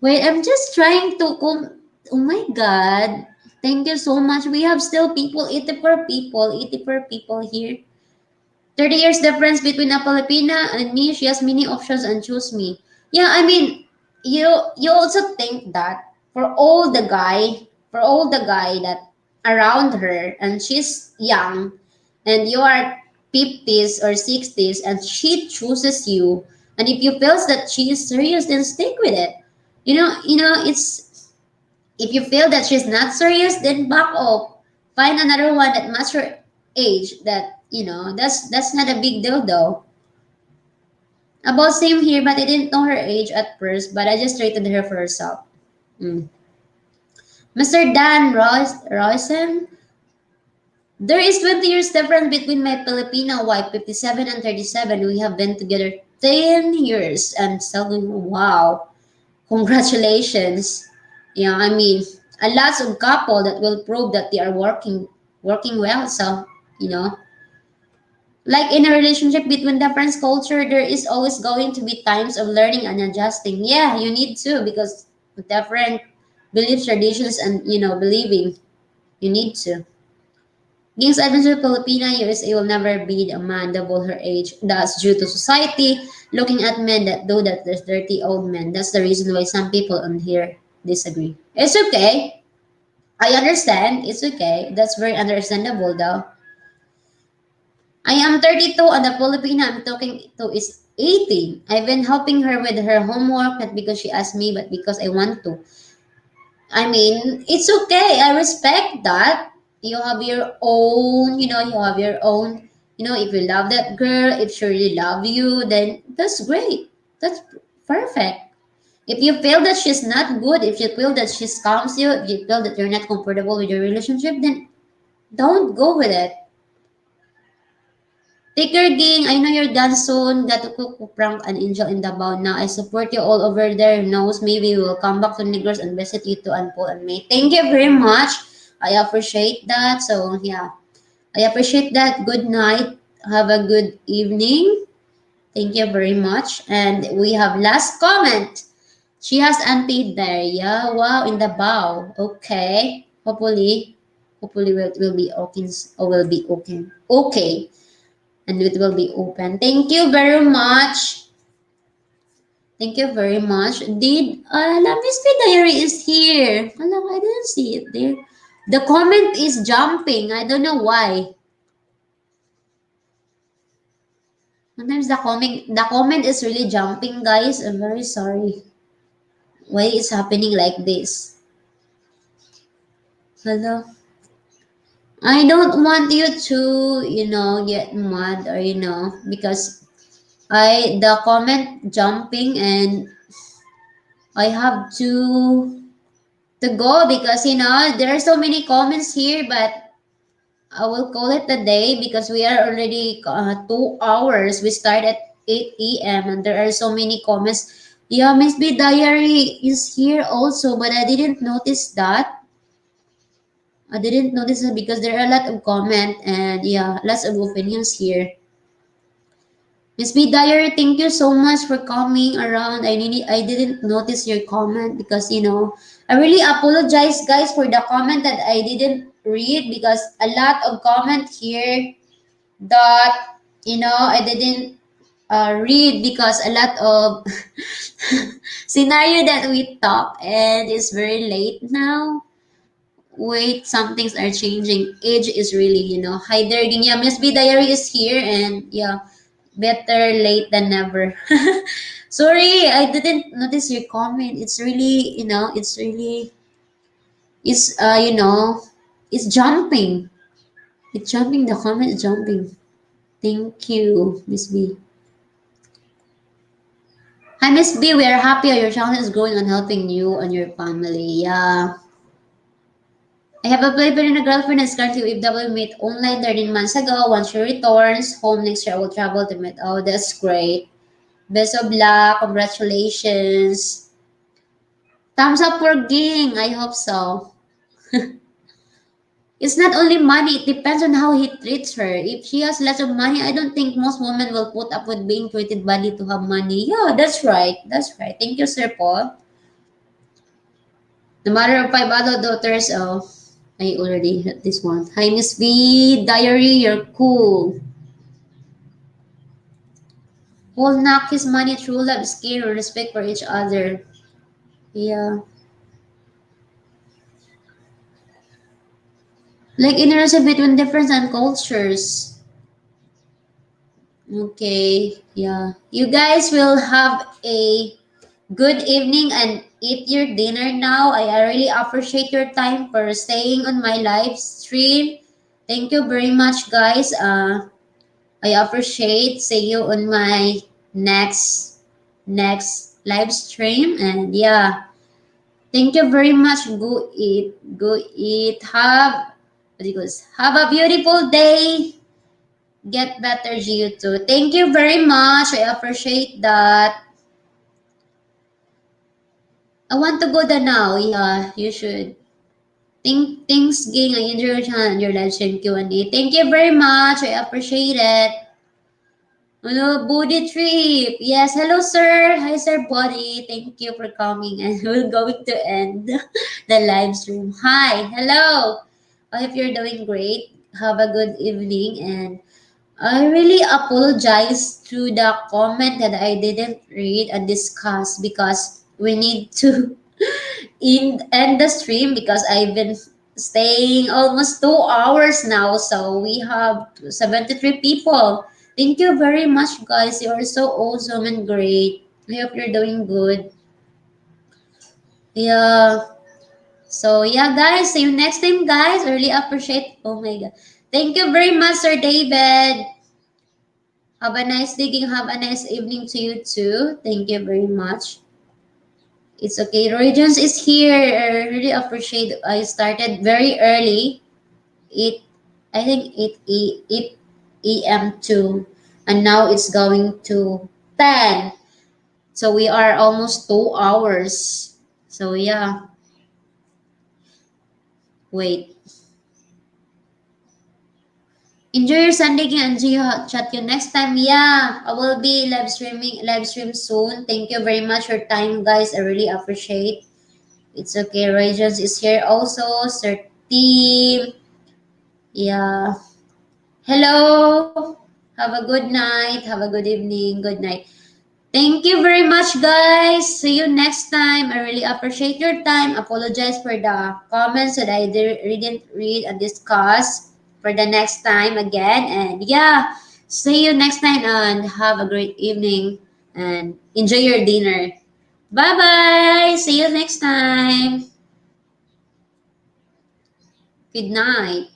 Wait, I'm just trying to. Oh my God. Thank you so much. We have still people, 84 people, 84 people here. 30 years difference between a Filipina and me. She has many options and choose me. Yeah, I mean, you also think that for all the guy that around her and she's young and you are 50s or 60s and she chooses you and if you feels that she is serious then stick with it. It's if you feel that she's not serious, then back off. Find another one that match her age. That's not a big deal though. About same here, but I didn't know her age at first, but I just rated her for herself. Mm. Mr. Dan Royson, there is 20 years difference between my Filipino wife, 57 and 37. We have been together 10 years and so wow. Congratulations. I mean, a lots of couple that will prove that they are working well. So, you know, like in a relationship between different culture, there is always going to be times of learning and adjusting. Yeah, you need to because different beliefs, traditions, and believing. You need to. Gingsadventures Filipina, USA will never be a man double her age. That's due to society looking at men that do that there's dirty old men. That's the reason why some people on here disagree. It's okay. I understand. It's okay. That's very understandable though. I am 32 and the Filipina I'm talking to is 18. I've been helping her with her homework not because she asked me but because I want to. I mean, it's okay. I respect that. You have your own, you have your own, if you love that girl, if she really love you, then that's great. That's perfect. If you feel that she's not good, if you feel that she scams you, if you feel that you're not comfortable with your relationship, then don't go with it. Take your Ging. I know you're done soon. Got to cook prank an angel in Davao now. I support you all over there. Who knows, maybe we'll come back to Negros and visit you to Anpol and May. Thank you very much. I appreciate that. So, yeah. I appreciate that. Good night. Have a good evening. Thank you very much. And we have last comment. She has auntie there. Yeah. Wow. In the bow. Okay. Hopefully will be okay. Or will be okay. Okay and it will be open. Thank you very much. Thank you very much. Miss P Diary is here. Hello, I didn't see it there. The comment is jumping. I don't know why. Sometimes the comment is really jumping, guys. I'm very sorry. Why is happening like this? Hello. I don't want you to, get mad or because the comment jumping and I have to go because there are so many comments here, but I will call it a day because we are already 2 hours. We start at 8 p.m. and there are so many comments. Yeah, Miss B Diary is here also, but I didn't notice that. I didn't notice it because there are a lot of comment and yeah, lots of opinions here. Miss B Diary, thank you so much for coming around. I didn't notice your comment because I really apologize guys for the comment that I didn't read because a lot of comment here that I didn't read because a lot of scenario that we talk and it's very late now. Wait, some things are changing. Age is really, hi there, yeah, Miss B Diary is here and yeah. Better late than never. Sorry, I didn't notice your comment. It's really, it's really. It's it's jumping. It's jumping. The comment is jumping. Thank you, Miss B. Hi, Miss B. We are happy your channel is growing and helping you and your family. Yeah. I have a boyfriend and a girlfriend that's currently with W met online 13 months ago. Once she returns home next year, I will travel to meet. Oh, that's great. Best of luck. Congratulations. Thumbs up for Ging. I hope so. It's not only money, it depends on how he treats her. If she has lots of money, I don't think most women will put up with being treated badly to have money. Yeah, that's right. That's right. Thank you, Sir Paul. The mother of five adult daughters. Oh, I already had this one. Hi, Miss V. Diary, you're cool. Will knock his money through love, skill, or respect for each other. Yeah. Like ignorance between difference and cultures. Okay. Yeah. You guys will have a good evening and eat your dinner now. I really appreciate your time for staying on my live stream. Thank you very much, guys. I appreciate. See you on my next live stream. And yeah, thank you very much. Go eat. Go eat. Have a beautiful day. Get better, you too. Thank you very much. I appreciate that. I want to go there now. Yeah, you should. Thanks, Ging. I enjoy your channel and your live stream Q&A. Thank you very much. I appreciate it. Hello, Body Trip. Yes, hello, sir. Hi, Sir Body. Thank you for coming. And we're going to end the live stream. Hi, hello. I hope you're doing great. Have a good evening. And I really apologize to the comment that I didn't read and discuss because we need to end the stream because I've been staying almost 2 hours now. So we have 73 people. Thank you very much, guys. You are so awesome and great. I hope you're doing good. Yeah. So yeah, guys. See you next time, guys. I really appreciate. Oh my god. Thank you very much, Sir David. Have a nice day. Have a nice evening to you too. Thank you very much. It's okay. Roy Jones is here. I really appreciate. I started very early. It, I think it AM two, and now it's going to 10. So we are almost 2 hours. So yeah. Wait. Enjoy your Sunday and see you chat you next time. Yeah, I will be live stream soon. Thank you very much for your time, guys. I really appreciate. It's okay. Roy Jones is here also. Sir Team. Yeah. Hello. Have a good night. Have a good evening. Good night. Thank you very much, guys. See you next time. I really appreciate your time. Apologize for the comments that I didn't read and discuss for the next time again. And yeah, see you next time and have a great evening and enjoy your dinner. Bye bye. See you next time. Good night.